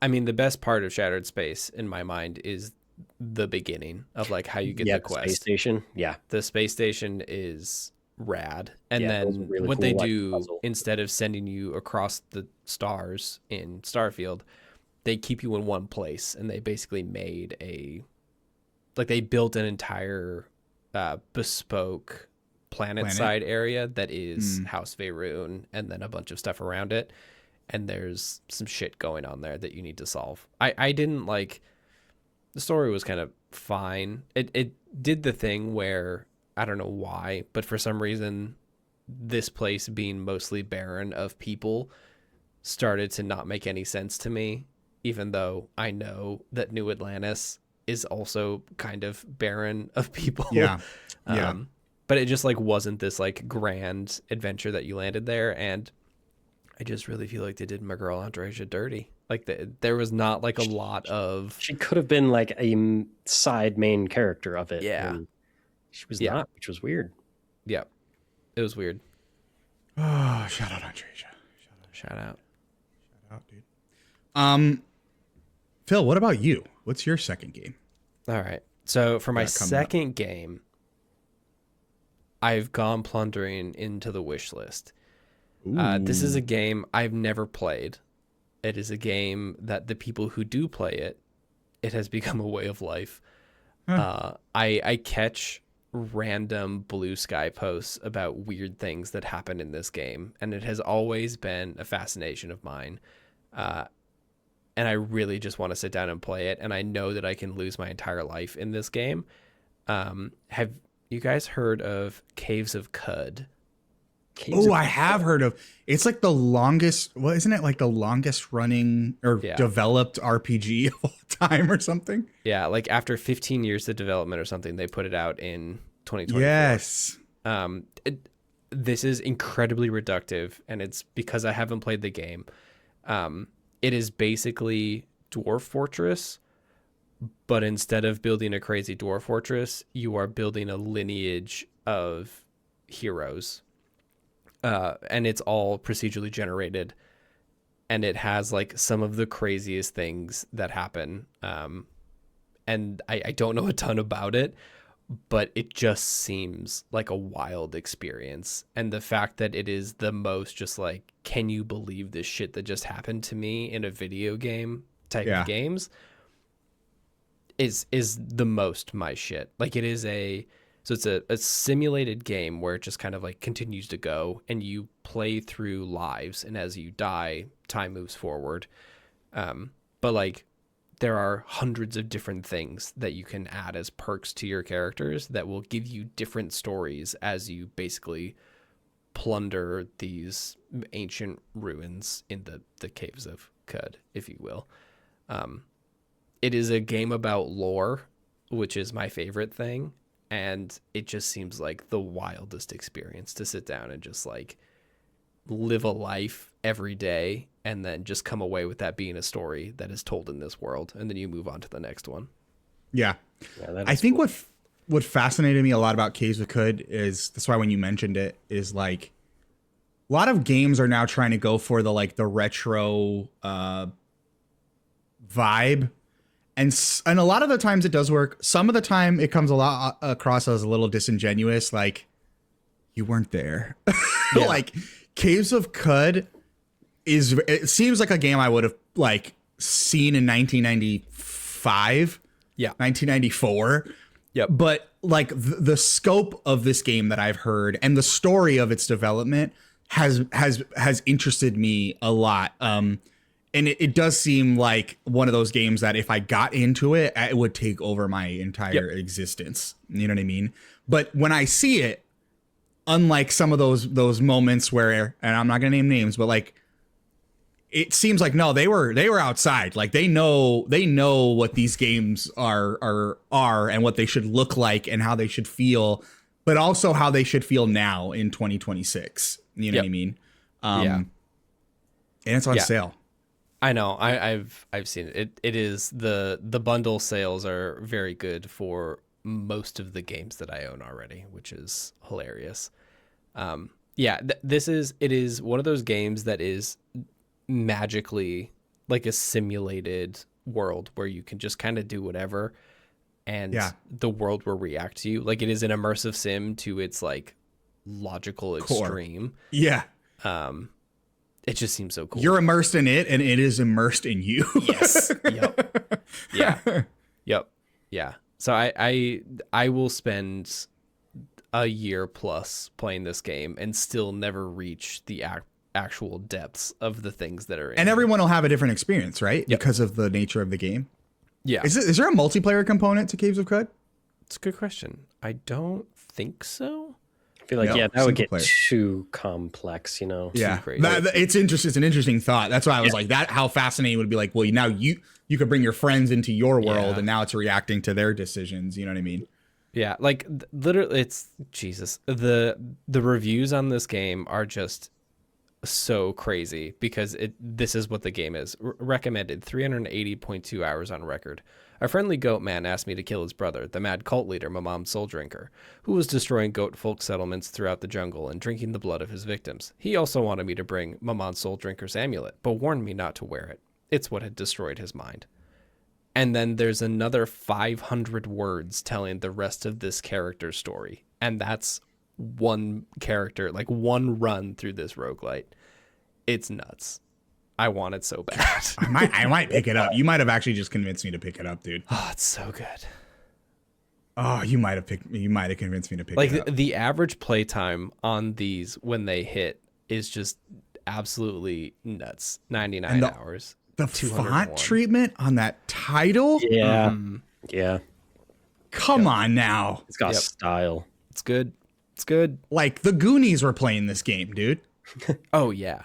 I mean, the best part of Shattered Space in my mind is the beginning of like how you get the quest. Space station. Yeah. The space station is rad. And then really what cool, they do instead of sending you across the stars in Starfield, they keep you in one place, and they basically made they built an entire bespoke planet side area that is House Veyruun, and then a bunch of stuff around it. And there's some shit going on there that you need to solve. I didn't like, the story was kind of fine. It did the thing where, I don't know why, but for some reason, this place being mostly barren of people started to not make any sense to me, even though I know that New Atlantis is also kind of barren of people. Yeah. But it just like wasn't this like grand adventure that you landed there. And I just really feel like they did my girl Andrea dirty. Like there was not like a lot of... She could have been like a side main character of it. Yeah. She was not, which was weird. Yeah. It was weird. Oh, shout out Andrea. Shout out, dude. Phil, what about you? What's your second game? All right. So for my second game, I've gone plundering into the wish list. This is a game I've never played. It is a game that the people who do play it has become a way of life. I catch random Blue Sky posts about weird things that happen in this game, and it has always been a fascination of mine. And I really just want to sit down and play it, and I know that I can lose my entire life in this game. Have You guys heard of Caves of Cud? Oh, I have heard of. It's like the longest. Well, isn't it like the longest running or developed RPG of all time or something? Yeah, like after 15 years of development or something, they put it out in 2024. Yes. This is incredibly reductive, and it's because I haven't played the game. It is basically Dwarf Fortress, but instead of building a crazy dwarf fortress, you are building a lineage of heroes. And it's all procedurally generated, and it has like some of the craziest things that happen. And I don't know a ton about it, but it just seems like a wild experience. And the fact that it is the most just like, can you believe this shit that just happened to me in a video game type of games is the most my shit. Like it is it's a simulated game where it just kind of like continues to go, and you play through lives, and as you die, time moves forward. But like there are hundreds of different things that you can add as perks to your characters that will give you different stories as you basically plunder these ancient ruins in the Caves of Cud, if you will. It is a game about lore, which is my favorite thing. And it just seems like the wildest experience to sit down and just like live a life every day, and then just come away with that being a story that is told in this world. And then you move on to the next one. Yeah. I think cool. What fascinated me a lot about Caves of Cud is, that's why when you mentioned it, is like a lot of games are now trying to go for the retro vibe. And a lot of the times it does work. Some of the time it comes a lot across as a little disingenuous, like you weren't there. Yeah. Like Caves of Cud it seems like a game I would have like seen in 1995, 1994. Yep. But like the scope of this game that I've heard and the story of its development has interested me a lot. And it does seem like one of those games that if I got into it, it would take over my entire existence. You know what I mean? But when I see it, unlike some of those moments where, and I'm not gonna name names, but like it seems like no, they were outside. Like they know what these games are and what they should look like and how they should feel, but also how they should feel now in 2026. You know what I mean? And it's on sale. I know. I've seen it. It is the bundle sales are very good for most of the games that I own already, which is hilarious. It is one of those games that is magically like a simulated world where you can just kind of do whatever, and the world will react to you. Like it is an immersive sim to its like logical extreme. Yeah. It just seems so cool. You're immersed in it, and it is immersed in you. Yes. Yep. Yeah. Yep. Yeah. So I will spend a year plus playing this game and still never reach the actual depths of the things that are in and it. Everyone will have a different experience, right? Yep. Because of the nature of the game. Yeah. Is there a multiplayer component to Caves of Cud? It's a good question. I don't think so. I feel like that would get too complex, you know. Yeah, it's interesting. It's an interesting thought. That's why I was like, that. How fascinating would it be? Like, well, now you could bring your friends into your world, and now it's reacting to their decisions. You know what I mean? Yeah, like literally, it's Jesus. The reviews on this game are just so crazy because this is what the game is. Recommended 380.2 hours on record. A friendly goat man asked me to kill his brother, the mad cult leader Mamam Soul Drinker, who was destroying goat folk settlements throughout the jungle and drinking the blood of his victims. He also wanted me to bring Mamam Soul Drinker's amulet, but warned me not to wear it. It's what had destroyed his mind. And then there's another 500 words telling the rest of this character's story. And that's one character, like one run through this roguelite. It's nuts. I want it so bad. I might pick it up. You might have actually just convinced me to pick it up, dude. Oh, it's so good. Oh, you might have convinced me to pick it up. Like the average playtime on these when they hit is just absolutely nuts. 99 hours. The font treatment on that title? Yeah. Yeah. Come on now. It's got style. It's good. It's good. Like the Goonies were playing this game, dude. Oh yeah.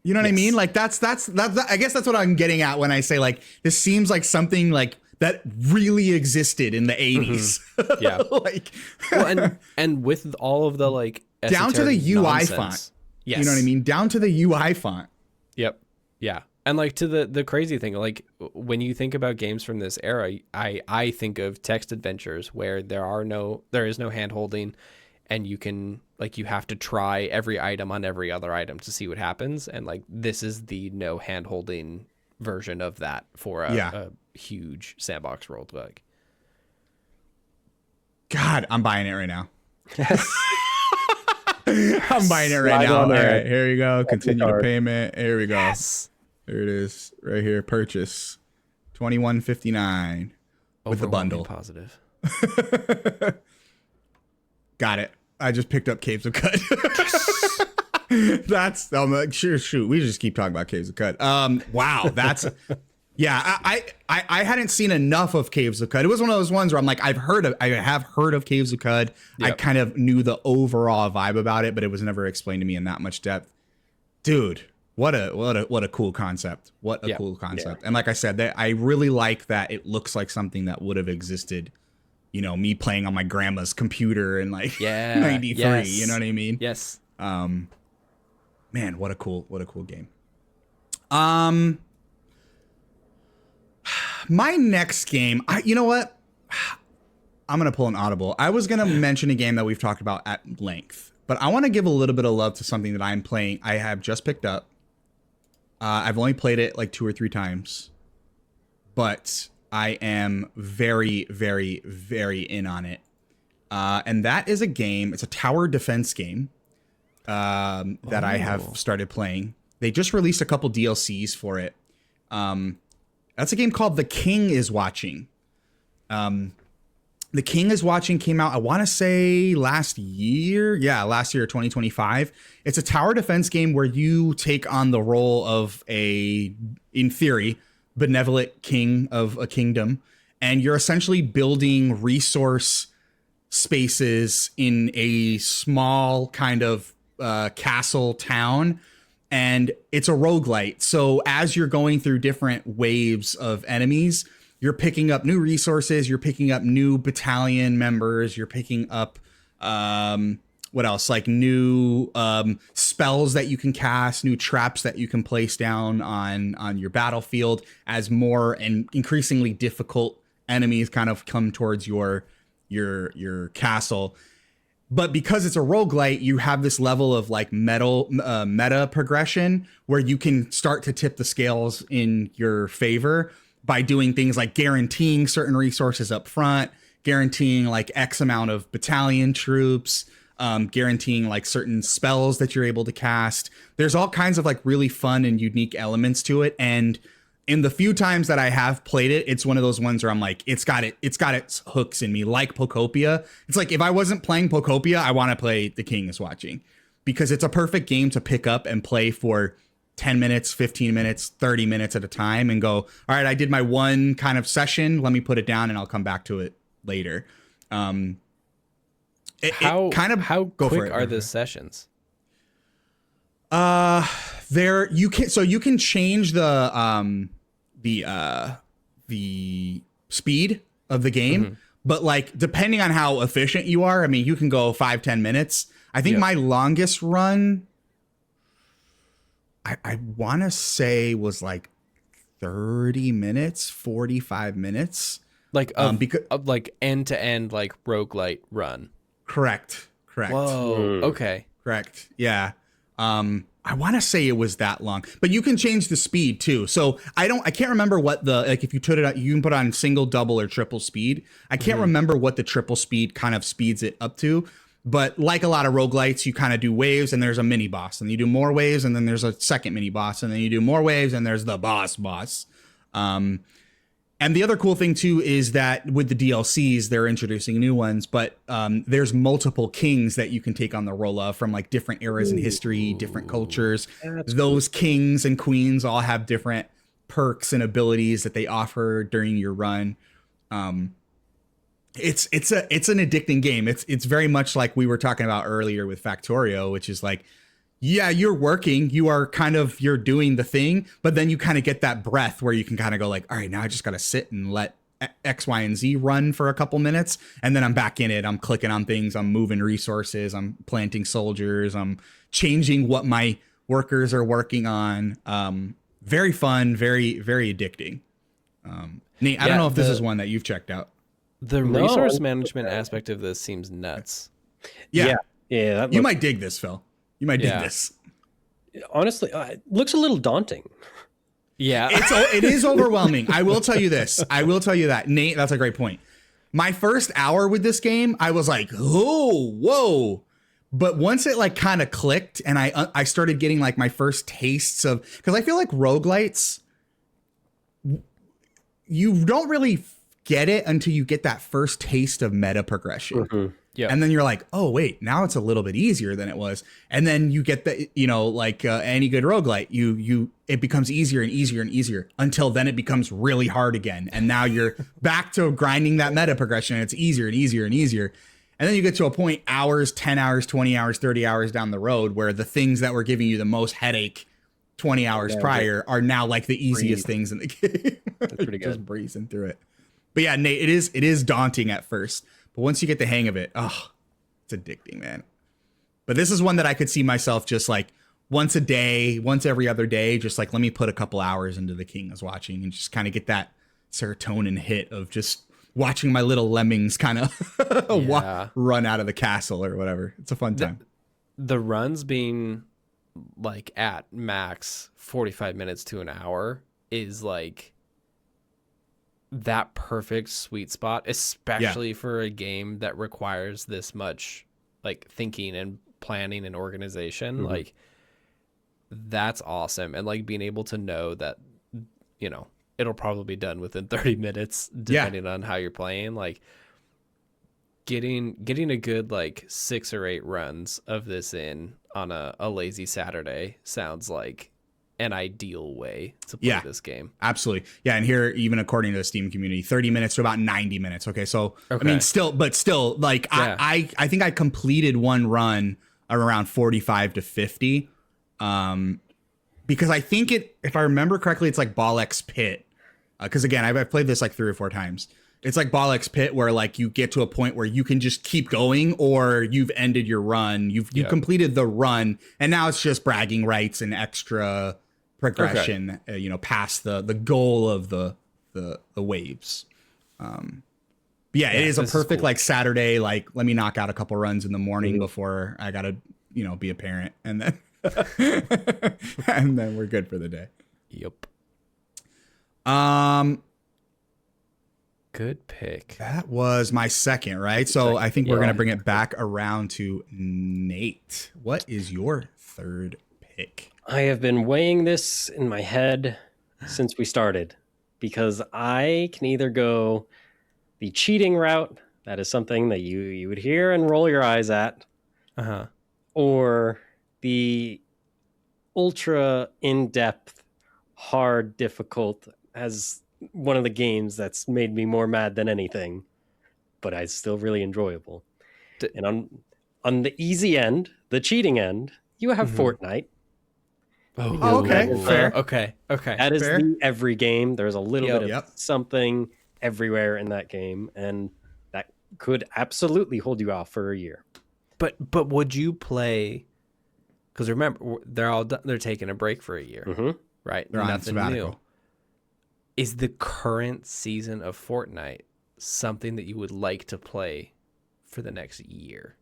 You know what I mean? Like that's I guess that's what I'm getting at when I say like this seems like something like that really existed in the 80s. Mm-hmm. Yeah. Like well, and with all of the like down to the UI nonsense. font. Yes. You know what I mean? Down to the UI font. Yep. Yeah. And like to the crazy thing, like when you think about games from this era, I think of text adventures where there is no hand holding, and you can like you have to try every item on every other item to see what happens, and like this is the no hand holding version of that for a huge sandbox roguelike. God, I'm buying it right now. I'm buying it right now. All right, here we go. Continue the payment. Here we go. Yes. There it is, right here. Purchase, $21.59 with the bundle. Positive. Got it. I just picked up Caves of Cut. That's I'm like, sure. Shoot, we just keep talking about Caves of Cut. Wow, that's yeah. I hadn't seen enough of Caves of Cut. It was one of those ones where I'm like, I have heard of Caves of Cut. Yep. I kind of knew the overall vibe about it, but it was never explained to me in that much depth. Dude, what a cool concept. What a cool concept. Yeah. And like I said, that I really like that it looks like something that would have existed. You know, me playing on my grandma's computer in like 93. Yes. You know what I mean? Yes. Man, what a cool game. My next game, you know what? I'm going to pull an audible. I was going to mention a game that we've talked about at length, but I want to give a little bit of love to something that I'm playing. I have just picked up. I've only played it like 2 or 3 times, but I am very, very, very in on it. And that is a game. It's a tower defense game that I have started playing. They just released a couple DLCs for it. That's a game called The King is Watching. The King is Watching came out, I want to say last year. Yeah, last year, 2025. It's a tower defense game where you take on the role of in theory, benevolent king of a kingdom. And you're essentially building resource spaces in a small kind of castle town. And it's a roguelite. So as you're going through different waves of enemies, you're picking up new resources, you're picking up new battalion members, you're picking up what else? Like new spells that you can cast, new traps that you can place down on your battlefield as more and increasingly difficult enemies kind of come towards your castle. But because it's a roguelite, you have this level of like meta progression where you can start to tip the scales in your favor by doing things like guaranteeing certain resources up front, guaranteeing like X amount of battalion troops, guaranteeing like certain spells that you're able to cast. There's all kinds of like really fun and unique elements to it. And in the few times that I have played it, it's one of those ones where I'm like, it's got its hooks in me, like Pokopia. It's like, if I wasn't playing Pokopia, I want to play The King is Watching, because it's a perfect game to pick up and play for 10 minutes, 15 minutes, 30 minutes at a time and go, all right, I did my one kind of session. Let me put it down and I'll come back to it later. How quick are the sessions? You can change the speed of the game, but like depending on how efficient you are, I mean, you can go 5-10 minutes. I think my longest run, I want to say, was like 30 minutes, 45 minutes. Like of like end to end, like roguelite run. Correct. Whoa. Okay. Correct. Yeah. I want to say it was that long, but you can change the speed too. So I can't remember what if you put it on, you can put on single, double, or triple speed. I can't remember what the triple speed kind of speeds it up to, but like a lot of roguelites, you kind of do waves and there's a mini boss, and you do more waves and then there's a second mini boss, and then you do more waves and there's the boss. And the other cool thing too is that with the DLCs, they're introducing new ones, but there's multiple kings that you can take on the role of from like different eras in history, different cultures. Those kings and queens all have different perks and abilities that they offer during your run. it's an addicting game. It's very much like we were talking about earlier with Factorio, which is like, yeah, you're working, you're doing the thing, but then you kind of get that breath where you can kind of go like, all right, now I just got to sit and let X, Y, and Z run for a couple minutes, and then I'm back in it. I'm clicking on things, I'm moving resources, I'm planting soldiers, I'm changing what my workers are working on. Very fun, very, very addicting. Nate, I don't know if this is one that you've checked out. The resource management aspect of this seems nuts. Yeah. You might dig this, Phil. You might dig this. Honestly, it looks a little daunting. Yeah. It is overwhelming. I will tell you this. I will tell you that. Nate, that's a great point. My first hour with this game, I was like, oh, whoa. But once it like kind of clicked and I started getting like my first tastes of, because I feel like roguelites, you don't really get it until you get that first taste of meta progression. Mm-hmm. Yeah. And then you're like, oh, wait, now it's a little bit easier than it was. And then you get the, like any good roguelite, it becomes easier and easier and easier until then it becomes really hard again. And now you're back to grinding that meta progression. And it's easier and easier and easier. And then you get to a point, hours, 10 hours, 20 hours, 30 hours down the road where the things that were giving you the most headache 20 hours prior are now like the easiest things in the game. That's pretty good. Just breezing through it. But yeah, Nate, it is daunting at first. But once you get the hang of it, it's addicting, man. But this is one that I could see myself just like once a day, once every other day, just like, let me put a couple hours into The King Is Watching and just kind of get that serotonin hit of just watching my little lemmings kind of run out of the castle or whatever. It's a fun time. The runs being like at max 45 minutes to an hour is like that perfect sweet spot, especially for a game that requires this much like thinking and planning and organization. Mm-hmm. Like that's awesome. And like being able to know that, it'll probably be done within 30 minutes, depending on how you're playing. Like getting a good like 6 or 8 runs of this in on a lazy Saturday sounds like an ideal way to play this game. Absolutely. Yeah. And here, even according to the Steam community, 30 minutes to about 90 minutes. Okay. So, I mean, still, like I think I completed one run around 45 to 50. Because I think if I remember correctly, it's like Bolek's Pit. Because again, I've played this like 3 or 4 times. It's like Bolek's Pit where like you get to a point where you can just keep going or you've ended your run. You've completed the run and now it's just bragging rights and extra progression, past the goal of the waves. It is a perfect like Saturday, like let me knock out a couple runs in the morning before I gotta, be a parent and then and then we're good for the day. Yep. Good pick. That was my second, right? So I think we're going to bring it back around to Nate. What is your third pick? I have been weighing this in my head since we started because I can either go the cheating route, that is something that you would hear and roll your eyes at, or the ultra in-depth, hard, difficult as one of the games that's made me more mad than anything, but it's still really enjoyable. And on the easy end, the cheating end, you have Fortnite. Okay. Fair. Okay. That is the every game. There's a little bit of something everywhere in that game, and that could absolutely hold you off for a year. But would you play? Because remember, they're taking a break for a year, right? They're nothing on new. Is the current season of Fortnite something that you would like to play for the next year?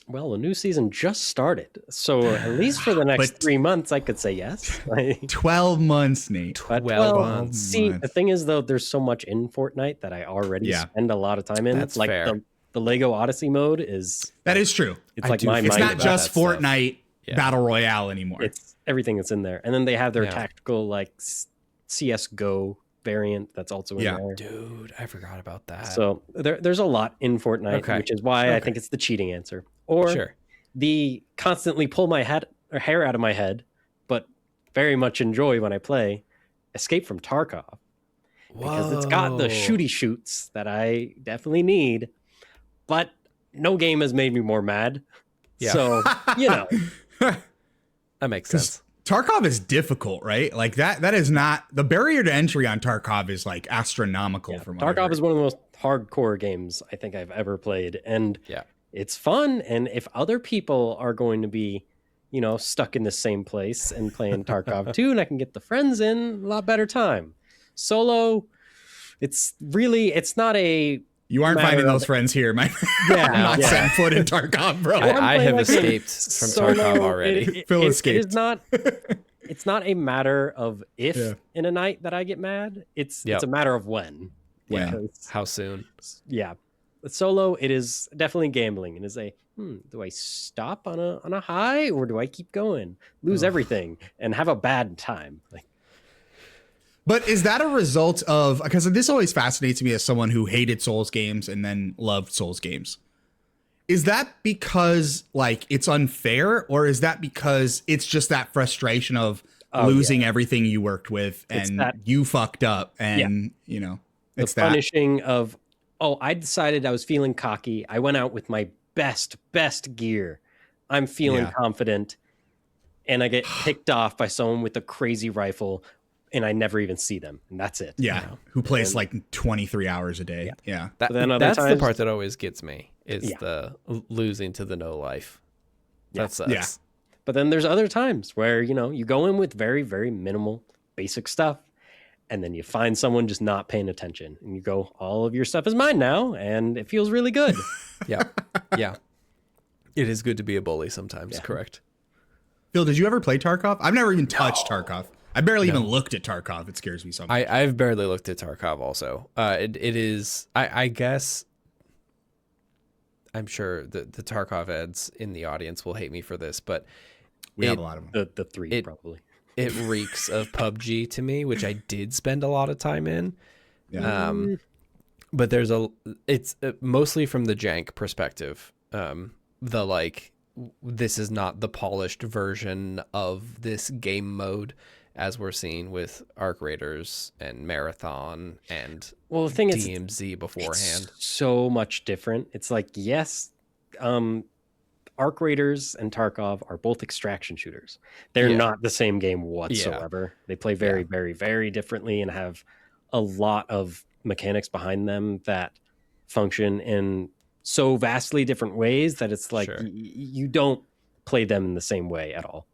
Well, a new season just started, so at least for the next 3 months, I could say yes. 12 months, Nate. 12 months. See, the thing is, though, there's so much in Fortnite that I already spend a lot of time in. That's like fair. The Lego Odyssey mode is... That is true. It's like it's not just Fortnite Battle Royale anymore. It's everything that's in there. And then they have their tactical, like, CSGO variant that's also in there. Dude, I forgot about that. So there's a lot in Fortnite, which is why I think it's the cheating answer. Or the constantly pull my hair out of my head, but very much enjoy when I play, Escape from Tarkov. because it's got the shooty shoots that I definitely need, but no game has made me more mad. Yeah. So, that makes sense. Tarkov is difficult, right? Like that is not, the barrier to entry on Tarkov is like astronomical. Yeah, from Tarkov is one of the most hardcore games I think I've ever played, and it's fun. And if other people are going to be, stuck in the same place and playing Tarkov 2, and I can get the friends in, a lot better time. Solo, it's not a. You aren't finding those friends here, man. I'm not setting foot in Tarkov, bro. I have escaped from Tarkov already. Phil escaped. It's not a matter of if in a night that I get mad. It's a matter of when. Yeah. How soon? Yeah. With Solo, it is definitely gambling. And is do I stop on a high, or do I keep going, lose everything, and have a bad time? But is that a result of, because this always fascinates me as someone who hated Souls games and then loved Souls games. Is that because it's unfair, or is that because it's just that frustration of losing everything you worked with and you fucked up and, it's the punishing of, I decided I was feeling cocky. I went out with my best gear. I'm feeling confident, and I get picked off by someone with a crazy rifle, and I never even see them, and that's it. Yeah, who plays 23 hours a day. Yeah. That's the part that always gets me, is the losing to the no life. That sucks. Yeah. But then there's other times where, you go in with very, very minimal basic stuff, and then you find someone just not paying attention, and you go, all of your stuff is mine now, and it feels really good. Yeah. It is good to be a bully sometimes, correct. Phil, did you ever play Tarkov? I've never even touched Tarkov. I barely even looked at Tarkov. It scares me so much. I've barely looked at Tarkov also. It is, I guess, I'm sure the Tarkov heads in the audience will hate me for this, but we have a lot of them. The three, probably. It reeks of PUBG to me, which I did spend a lot of time in. Yeah. But it's mostly from the jank perspective. This is not the polished version of this game mode, as we're seeing with Arc Raiders and Marathon and the thing DMZ beforehand. It's so much different. It's Arc Raiders and Tarkov are both extraction shooters. They're not the same game whatsoever. They play very, very, very differently and have a lot of mechanics behind them that function in so vastly different ways that it's you don't play them in the same way at all.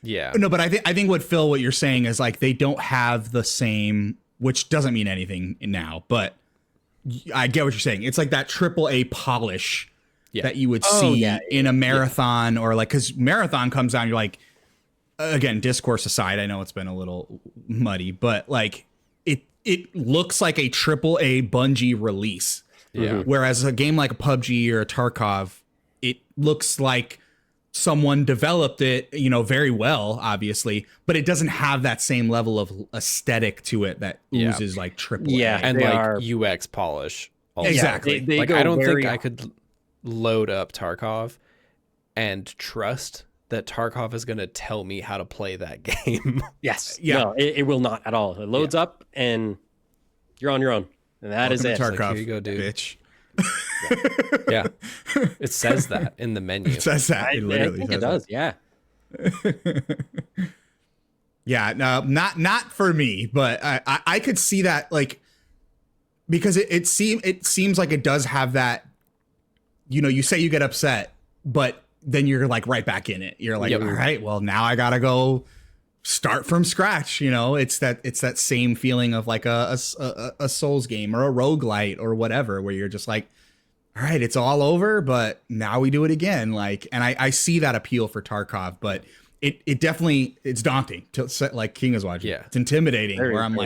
Yeah. No, but I think what you're saying is they don't have the same, which doesn't mean anything now, but I get what you're saying. It's like that AAA polish that you would see in a Marathon or because Marathon comes down, you're again, discourse aside, I know it's been a little muddy, but it looks like a AAA Bungie release. Yeah. Whereas a game like a PUBG or a Tarkov, it looks like someone developed it, very well, obviously, but it doesn't have that same level of aesthetic to it that oozes AAA. Yeah, and UX polish. Also. Exactly. They I don't think I could load up Tarkov and trust that Tarkov is going to tell me how to play that game. Yes. Yeah. No, it will not at all. It loads up and you're on your own. And that is it. Tarkov, here you go, dude. Bitch. Yeah. It says that in the menu. It says that. It literally says it does. That. Yeah. No, not for me, but I could see that because it seems like it does have that, you say you get upset, but then you're right back in it. You're all right, well, now I gotta go start from scratch. It's that same feeling of a Souls game or a roguelite or whatever, where you're just all right, it's all over, but now we do it again. And I see that appeal for Tarkov, but it definitely, it's daunting to set, King is watching. Yeah. It's intimidating where I'm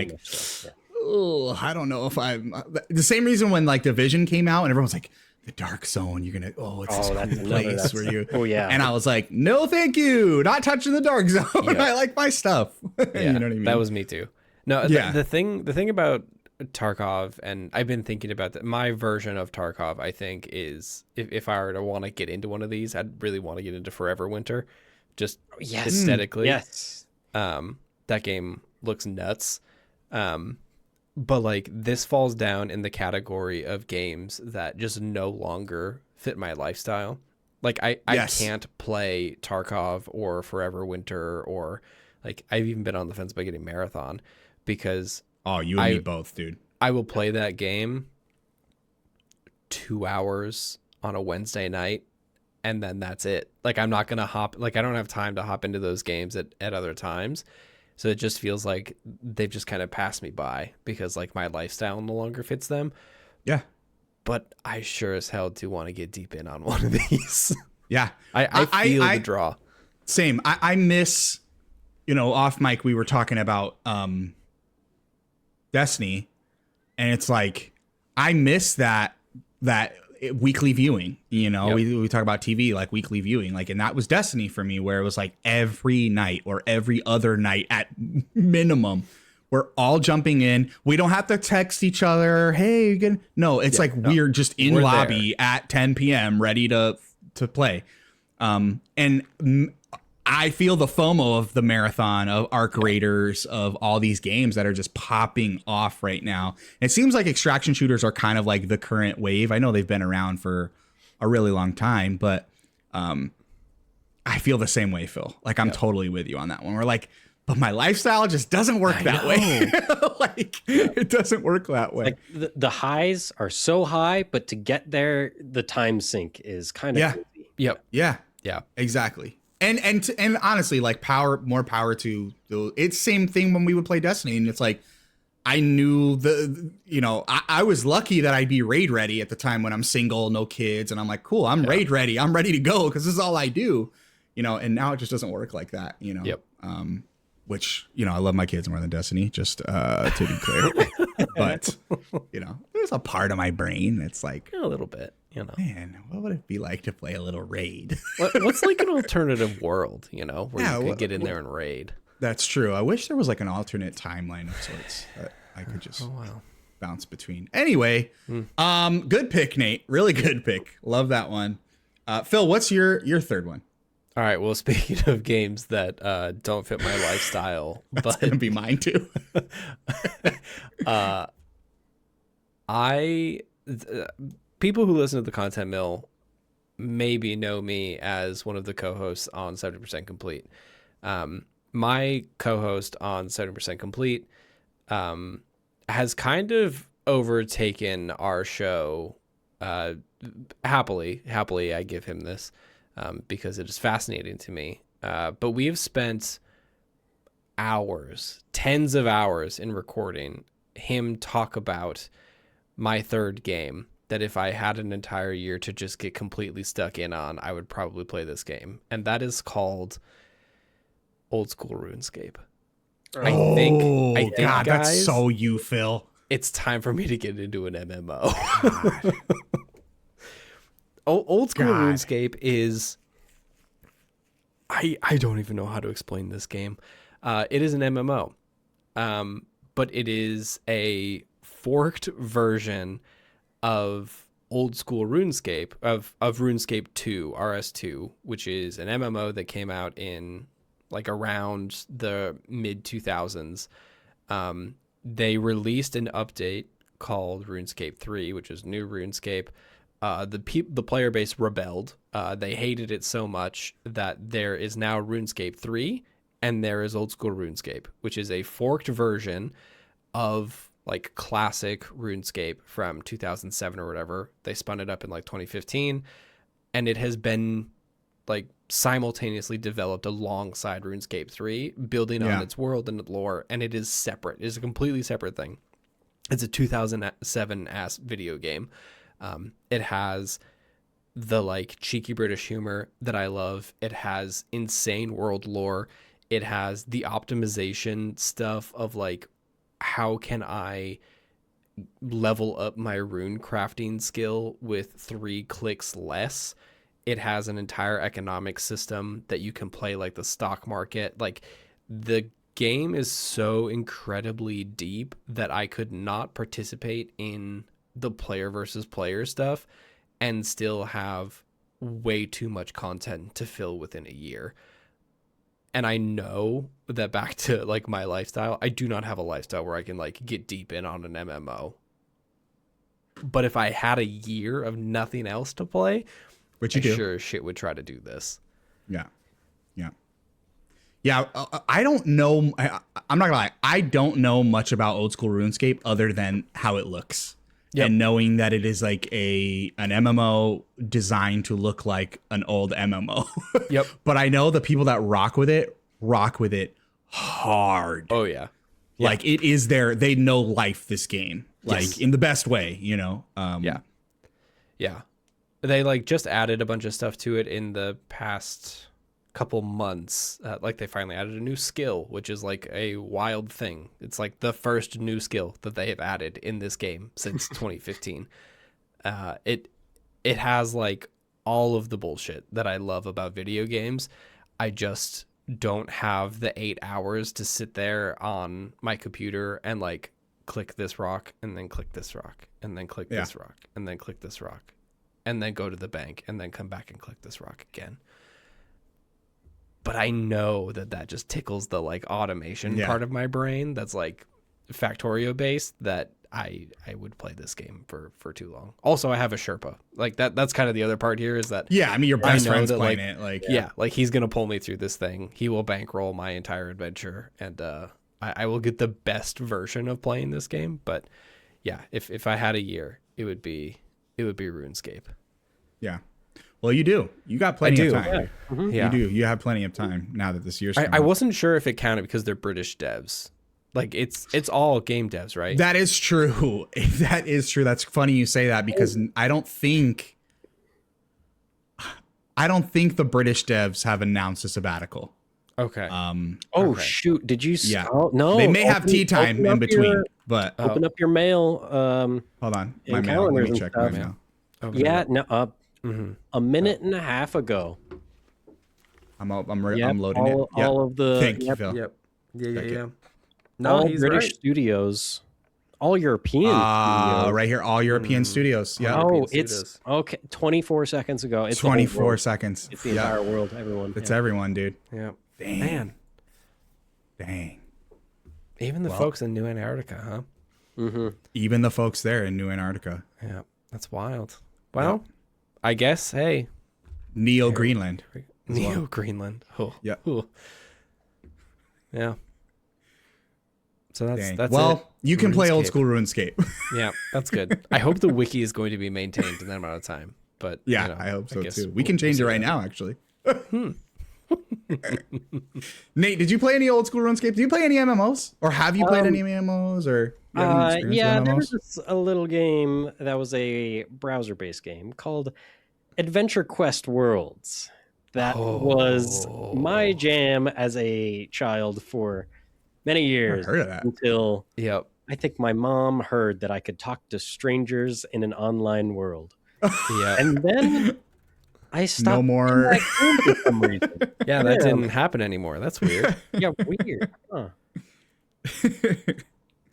oh, I don't know if I'm the same reason when Division came out and everyone's the dark zone, you're gonna it's this cool place where you and I was no thank you, not touching the dark zone. I like my stuff. You know what I mean? That was me too. No, the thing about Tarkov, and I've been thinking about that, my version of Tarkov I think is if I were to want to get into one of these, I'd really want to get into Forever Winter, just aesthetically. Yes. That game looks nuts. But like this falls down in the category of games that just no longer fit my lifestyle. Like I can't play Tarkov or Forever Winter, or like I've even been on the fence by getting Marathon, because you and me both, dude. I will play that game 2 hours on a Wednesday night, and then that's it. Like I'm not gonna I don't have time to hop into those games at other times. So it just feels like they've just kind of passed me by because like my lifestyle no longer fits them. Yeah. But I sure as hell do want to get deep in on one of these. Yeah. I feel the draw. Same. I miss, off mic, we were talking about Destiny, and it's like, I miss that weekly viewing, Yep. we talk about TV, like weekly viewing, like, and that was Destiny for me, where it was like every night or every other night at minimum, we're all jumping in. We don't have to text each other. Hey, we're just in lobby there at 10 p.m. ready to play. I feel the FOMO of the marathon, of Arc Raiders, of all these games that are just popping off right now. It seems like extraction shooters are kind of like the current wave. I know they've been around for a really long time, but I feel the same way, Phil. Like I'm totally with you on that one. We're like, but my lifestyle just doesn't work that way. Like it doesn't work that way. Like the highs are so high, but to get there, the time sink is kind of crazy. Yep. Yeah. Yeah. Exactly. And honestly, like more power to it's same thing when we would play Destiny, and it's like I knew I was lucky that I'd be raid ready at the time when I'm single, no kids, and I'm like, cool, I'm raid ready, I'm ready to go because this is all I do, and now it just doesn't work like that, Yep. Which I love my kids more than Destiny, just to be clear, but there's a part of my brain that's like a little bit. Man, what would it be like to play a little raid? What's like an alternative world, where you could get in there and raid? That's true. I wish there was like an alternate timeline of sorts that I could just bounce between. Anyway, good pick, Nate. Really good pick. Love that one. Phil, what's your third one? All right. Well, speaking of games that don't fit my lifestyle, That's gonna be mine too. People who listen to the Content Mill maybe know me as one of the co-hosts on 70% Complete. My co-host on 70% Complete has kind of overtaken our show. Happily, I give him this because it is fascinating to me. But we have spent hours, tens of hours in recording him talk about my third game, that if I had an entire year to just get completely stuck in on, I would probably play this game. And that is called Old School RuneScape. I think God, guys, that's so you, Phil. It's time for me to get into an MMO. Old School RuneScape is... I don't even know how to explain this game. It is an MMO. But it is a forked version of Old School RuneScape, of RuneScape 2, RS2, which is an MMO that came out in like around the mid 2000s. They released an update called RuneScape 3, which is new RuneScape. The player base rebelled. They hated it so much that there is now RuneScape 3, and there is Old School RuneScape, which is a forked version of like classic RuneScape from 2007 or whatever. They spun it up in like 2015, and it has been like simultaneously developed alongside RuneScape 3, building on its world and its lore, and it is separate. It is a completely separate thing. It's a 2007 ass video game. It has the like cheeky British humor that I love. It has insane world lore. It has the optimization stuff of like, how can I level up my rune crafting skill with 3 clicks less? It has an entire economic system that you can play like the stock market. Like the game is so incredibly deep that I could not participate in the player versus player stuff and still have way too much content to fill within a year. And I know that back to like my lifestyle, I do not have a lifestyle where I can like get deep in on an MMO. But if I had a year of nothing else to play, which you I do, sure as shit would try to do this. Yeah. I don't know. I'm not gonna lie. I don't know much about old school RuneScape other than how it looks. Yep. And knowing that it is like an MMO designed to look like an old MMO. Yep. But I know the people that rock with it hard. Oh yeah. Like it is they know life, this game, like in the best way, you know? Yeah. They like just added a bunch of stuff to it in the past couple months. Like they finally added a new skill, which is like a wild thing. It's like the first new skill that they have added in this game since 2015. It has like all of the bullshit that I love about video games. I just don't have the 8 hours to sit there on my computer and like click this rock and then click this rock and then click this rock and then click this rock and then go to the bank and then come back and click this rock again. But I know that just tickles the like automation part of my brain that's like Factorio based, that I would play this game for too long. Also, I have a Sherpa. Like that's kind of the other part here is that I mean your best friend's playing it. Like like he's gonna pull me through this thing. He will bankroll my entire adventure, and I will get the best version of playing this game. But yeah, if I had a year, it would be RuneScape. Yeah. Well, you do. You got plenty of time. Yeah. You do. You have plenty of time now that this year's I wasn't sure if it counted because they're British devs. Like it's all game devs, right? That is true. That is true. That's funny you say that because I don't think the British devs have announced a sabbatical. Okay. Okay. Shoot! Did you? Yeah. No. They may have tea time in between, but open up your mail. Hold on. My mail. Let me check my mail. A minute and a half ago. I'm loading it. All of the Thank you, Phil. Yep. Yeah. No, all British studios, all European studios. Right here, all European studios. Yeah. Oh, it's okay. 24 seconds ago. It's 24 seconds. It's the entire world. Everyone. It's everyone, dude. Yeah. Dang. Even the folks in New Antarctica, huh? Mm-hmm. Even the folks there in New Antarctica. Yeah, that's wild. Well, I guess, hey. Neo Greenland. Greenland. Oh. Yeah. Ooh. Yeah. So that's well, it. You can play old school RuneScape. Yeah, that's good. I hope the wiki is going to be maintained in that amount of time. But yeah, I hope so too. We can change it right now, actually. Nate, did you play any old school RuneScape? Did you play any MMOs? Or have you played any MMOs? Or there was a little game that was a browser-based game called Adventure Quest Worlds. That was my jam as a child for many years. I've heard of that. Until I think my mom heard that I could talk to strangers in an online world. Yeah. And then I stopped. No more. For some reason. Yeah, that didn't happen anymore. That's weird. Yeah, weird. Huh.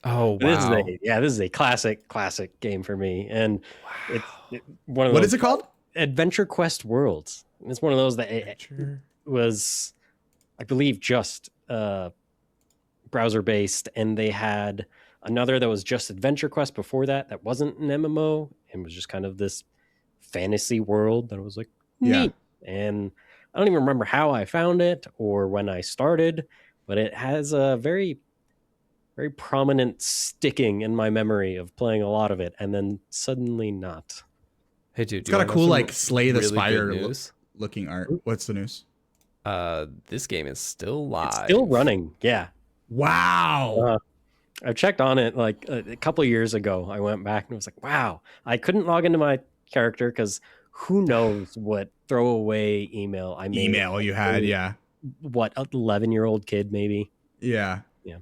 Oh, wow. This is a classic game for me. And it's one of those. What is it called? Adventure Quest Worlds. It's one of those that was, I believe, just browser based, and they had another that was just Adventure Quest before that wasn't an MMO and was just kind of this fantasy world that was like neat. And I don't even remember how I found it or when I started, but it has a very, very prominent sticking in my memory of playing a lot of it and then suddenly not. Hey dude, it's got a cool like Slay the Spire looking art. What's the news? This game is still live. It's still running. Yeah. Wow. I checked on it like a couple of years ago. I went back and was like, wow. I couldn't log into my character because who knows what throwaway email I made. Email you had, yeah. What, 11-year-old kid maybe? Yeah. Yeah.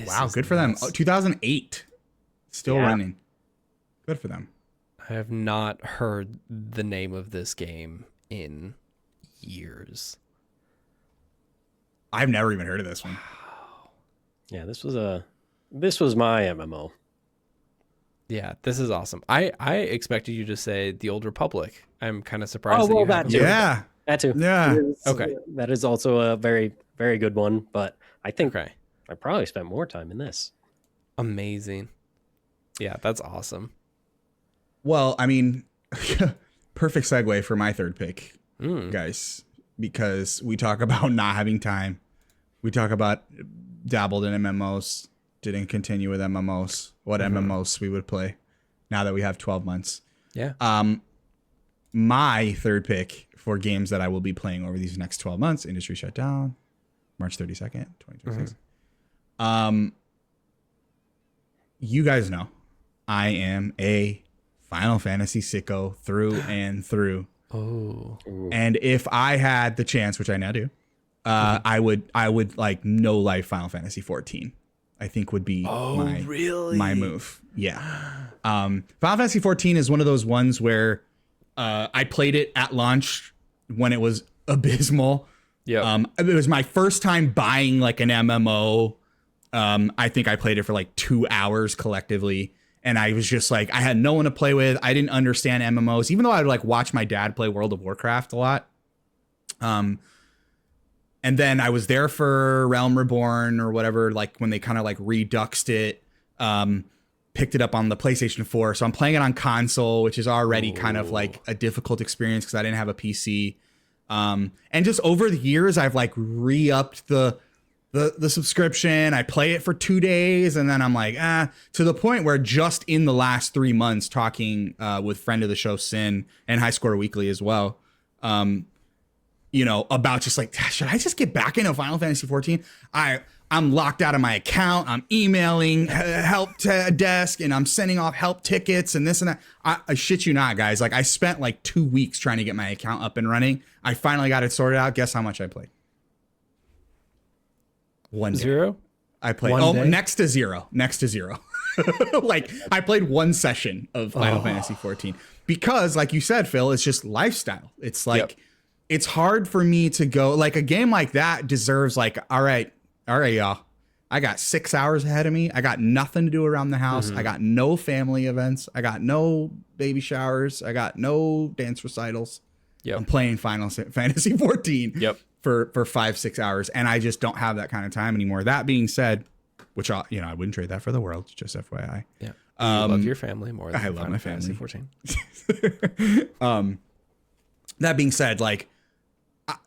Wow, good for them. 2008. Still running. Good for them. I have not heard the name of this game in years. I've never even heard of this one. Yeah, this was my MMO. Yeah, this is awesome. I expected you to say the Old Republic. I'm kind of surprised. Oh, well, that too. Yeah. That too. Yeah. Okay. That is also a very, very good one, but I think Okay. I probably spent more time in this. Amazing. Yeah, that's awesome. Well, I mean, perfect segue for my third pick, Mm. guys, because we talk about not having time. We talk about dabbled in MMOs, didn't continue with MMOs, what MMOs we would play now that we have 12 months. Yeah. My third pick for games that I will be playing over these next 12 months, industry shut down, March 32nd, 2026. You guys know I am a Final Fantasy sicko through and through. Oh. And if I had the chance, which I now do, I would like no life Final Fantasy 14. I think would be my move. Yeah. Final Fantasy 14 is one of those ones where I played it at launch when it was abysmal. Yeah. It was my first time buying like an MMO. I think I played it for like 2 hours collectively. And I was just like, I had no one to play with. I didn't understand MMOs, even though I would like watch my dad play World of Warcraft a lot. And then I was there for Realm Reborn or whatever, like when they kind of like reduxed it, picked it up on the PlayStation 4. So I'm playing it on console, which is already kind of like a difficult experience because I didn't have a PC. And just over the years, I've like re-upped the subscription. I play it for 2 days and then I'm like, to the point where just in the last 3 months talking with friend of the show, Sin, and High Score Weekly as well, about just like, should I just get back into Final Fantasy 14? I'm locked out of my account. I'm emailing help desk and I'm sending off help tickets and this and that. I shit you not, guys. Like I spent like 2 weeks trying to get my account up and running. I finally got it sorted out. Guess how much I played? 1 day. 0? I played next to zero. Like I played one session of Final Fantasy 14 because like you said, Phil, it's just lifestyle. It's like, it's hard for me to go like a game like that deserves like, all right, y'all. I got 6 hours ahead of me. I got nothing to do around the house. I got no family events. I got no baby showers. I got no dance recitals. I'm playing Final Fantasy 14 for 5-6 hours. And I just don't have that kind of time anymore. That being said, which I wouldn't trade that for the world, just FYI. Yeah. You love your family more than I love my family. Fantasy 14. That being said, like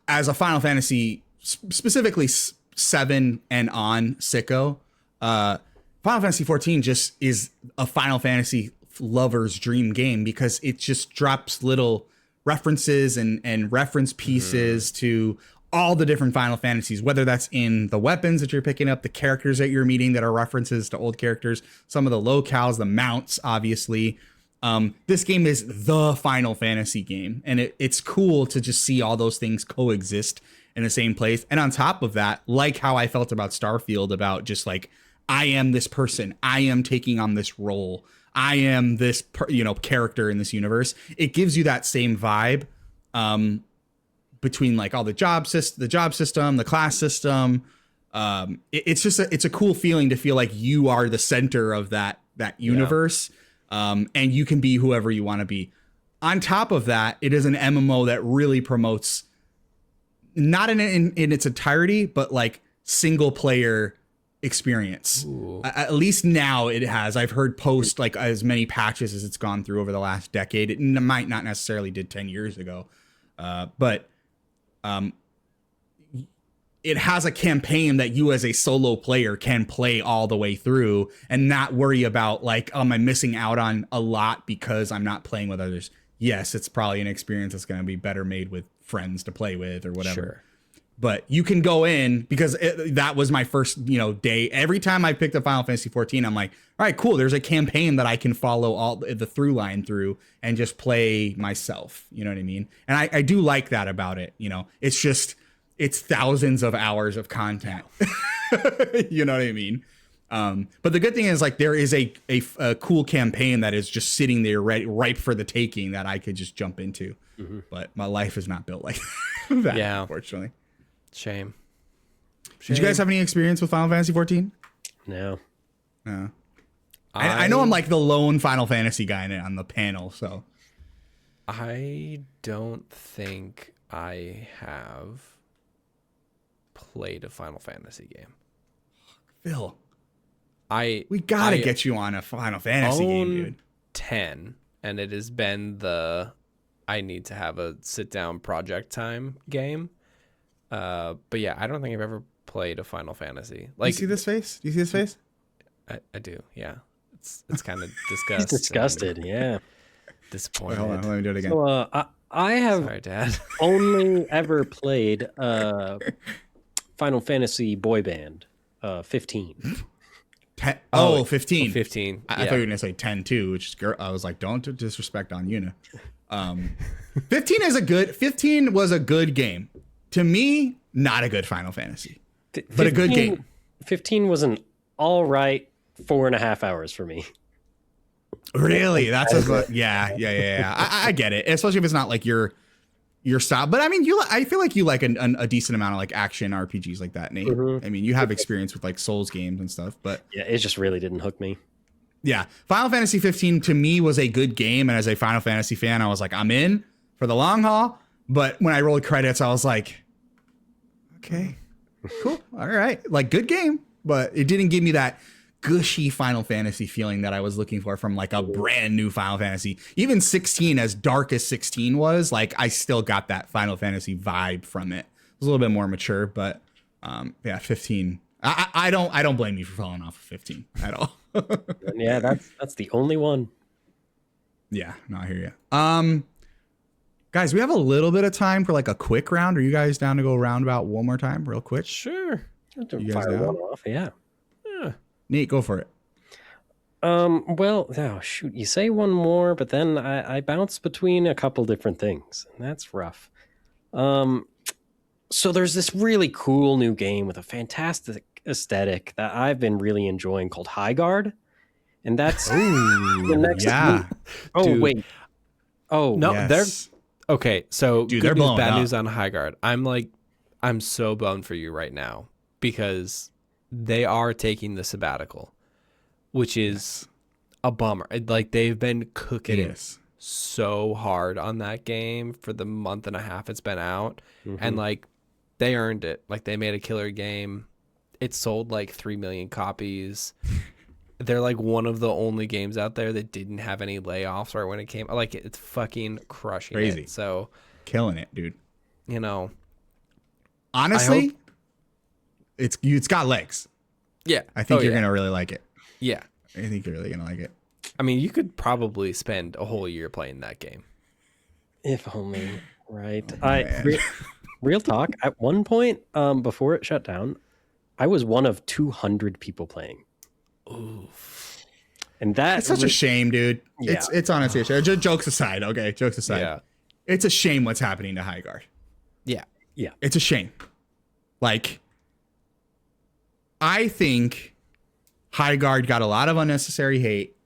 as a Final Fantasy, specifically 7 and on sicko, Final Fantasy 14 just is a Final Fantasy lover's dream game because it just drops little references and reference pieces to all the different Final Fantasies, whether that's in the weapons that you're picking up, the characters that you're meeting that are references to old characters, some of the locales, the mounts, obviously. This game is the Final Fantasy game, and it's cool to just see all those things coexist in the same place. And on top of that, like how I felt about Starfield, about just like, I am this person, I am taking on this role, I am this character in this universe. It gives you that same vibe between like all the job system, the class system. It's a cool feeling to feel like you are the center of that universe. And you can be whoever you want to be. On top of that, it is an MMO that really promotes, not in its entirety, but like single player experience. At least now it has. I've heard post like as many patches as it's gone through over the last decade. It might not necessarily did 10 years ago, but it has a campaign that you as a solo player can play all the way through and not worry about like, am I missing out on a lot because I'm not playing with others? Yes, it's probably an experience that's going to be better made with friends to play with or whatever. Sure. But you can go in because that was my first, day. Every time I picked up Final Fantasy 14, I'm like, all right, cool. There's a campaign that I can follow all the through line through and just play myself. You know what I mean? And I do like that about it. It's just, it's thousands of hours of content. You know what I mean? But the good thing is like there is a cool campaign that is just sitting there ripe for the taking that I could just jump into. But my life is not built like that, unfortunately. Shame. Did you guys have any experience with Final Fantasy 14? No. I know I'm like the lone Final Fantasy guy on the panel, so. I don't think I have played a Final Fantasy game. Phil, we gotta get you on a Final Fantasy game, dude. 10, and it has been I need to have a sit down project time game. But yeah, I don't think I've ever played a Final Fantasy. Like, do you see this face? I do. Yeah, it's kind of disgusting. He's disgusted. Yeah, disappointed. Wait, hold on, let me do it again. So I have Sorry, Dad. only ever played Final Fantasy Boy Band 15. 15. Oh, 15. I thought you were gonna say 10 too, which is I was like, don't disrespect on Yuna. 15 was a good game. To me, not a good Final Fantasy, but a good game. 15 was an all right 4.5 hours for me. Really? That's yeah. I get it, especially if it's not like your style. But I mean, I feel like you like a decent amount of like action RPGs like that, Nate. Mm-hmm. I mean, you have experience with like Souls games and stuff, but yeah, it just really didn't hook me. Yeah, Final Fantasy 15 to me was a good game, and as a Final Fantasy fan, I was like, I'm in for the long haul. But when I rolled credits, I was like, okay, cool, all right, like good game, but it didn't give me that gushy Final Fantasy feeling that I was looking for from like a brand new Final Fantasy. Even 16, as dark as 16 was, like I still got that Final Fantasy vibe from it. It was a little bit more mature, but yeah, 15. I don't blame you for falling off of 15 at all. Yeah, that's the only one. Yeah, no, I hear you. Guys, we have a little bit of time for like a quick round. Are you guys down to go roundabout one more time, real quick? Sure. You guys down? Off, yeah. Nate, go for it. Well, oh, shoot, you say one more, but then I bounce between a couple different things, and that's rough. So there's this really cool new game with a fantastic aesthetic that I've been really enjoying called Highguard, and that's the next. Yeah. Oh, dude. wait. Oh no, yes. they're okay. So dude, good news, bad news on Highguard. I'm so bummed for you right now because they are taking the sabbatical, which is a bummer. Like they've been cooking so hard on that game for the month and a half it's been out, and like they earned it. Like they made a killer game. It sold like 3 million copies. They're like one of the only games out there that didn't have any layoffs right when it came. Like it's fucking crushing. Crazy. It. So killing it, dude. You know, honestly, it's got legs. Yeah, I think you're gonna really like it. Yeah, I think you're really gonna like it. I mean, you could probably spend a whole year playing that game. If only, right? Real talk. At one point, before it shut down, I was one of 200 people playing. Oof. And that's such a shame, dude. Yeah. It's honestly a shame. Jokes aside, okay. Jokes aside. Yeah. It's a shame what's happening to Highguard. Yeah. Yeah. It's a shame. Like, I think Highguard got a lot of unnecessary hate.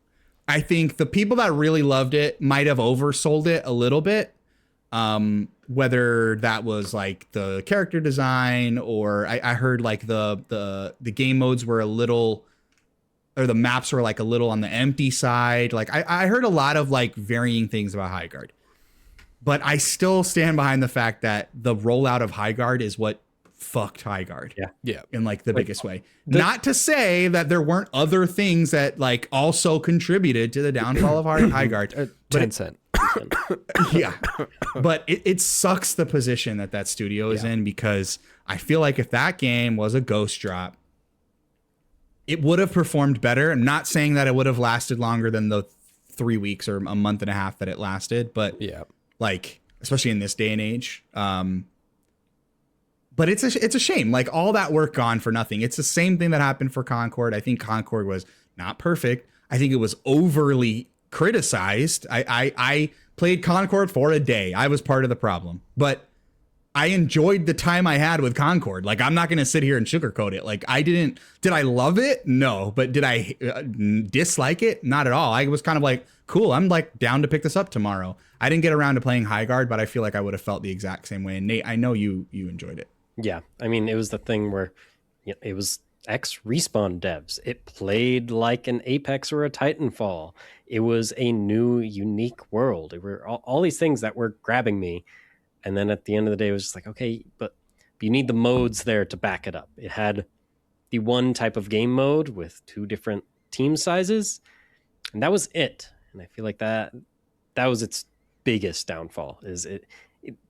I think the people that really loved it might have oversold it a little bit. Whether that was like the character design or I heard like the game modes were a little, or the maps were like a little on the empty side. Like I heard a lot of like varying things about Highguard, but I still stand behind the fact that the rollout of Highguard is what fucked Highguard. Yeah. In like the biggest way. Not to say that there weren't other things that like also contributed to the downfall of Highguard. 10 cent. Yeah. But it sucks the position that studio is in, because I feel like if that game was a ghost drop, it would have performed better. I'm not saying that it would have lasted longer than the 3 weeks or a month and a half that it lasted, but like, especially in this day and age. But it's a shame, like all that work gone for nothing. It's the same thing that happened for Concord. I think Concord was not perfect. I think it was overly criticized. I played Concord for a day. I was part of the problem, but I enjoyed the time I had with Concord. Like, I'm not going to sit here and sugarcoat it. Like, did I love it? No. But did I dislike it? Not at all. I was kind of like, cool, I'm like down to pick this up tomorrow. I didn't get around to playing Highguard, but I feel like I would have felt the exact same way. And Nate, I know you enjoyed it. Yeah. I mean, it was the thing where it was ex-Respawn devs. It played like an Apex or a Titanfall. It was a new, unique world. It were all these things that were grabbing me. And then at the end of the day, it was just like, okay, but you need the modes there to back it up. It had the one type of game mode with 2 different team sizes, and that was it. And I feel like that was its biggest downfall.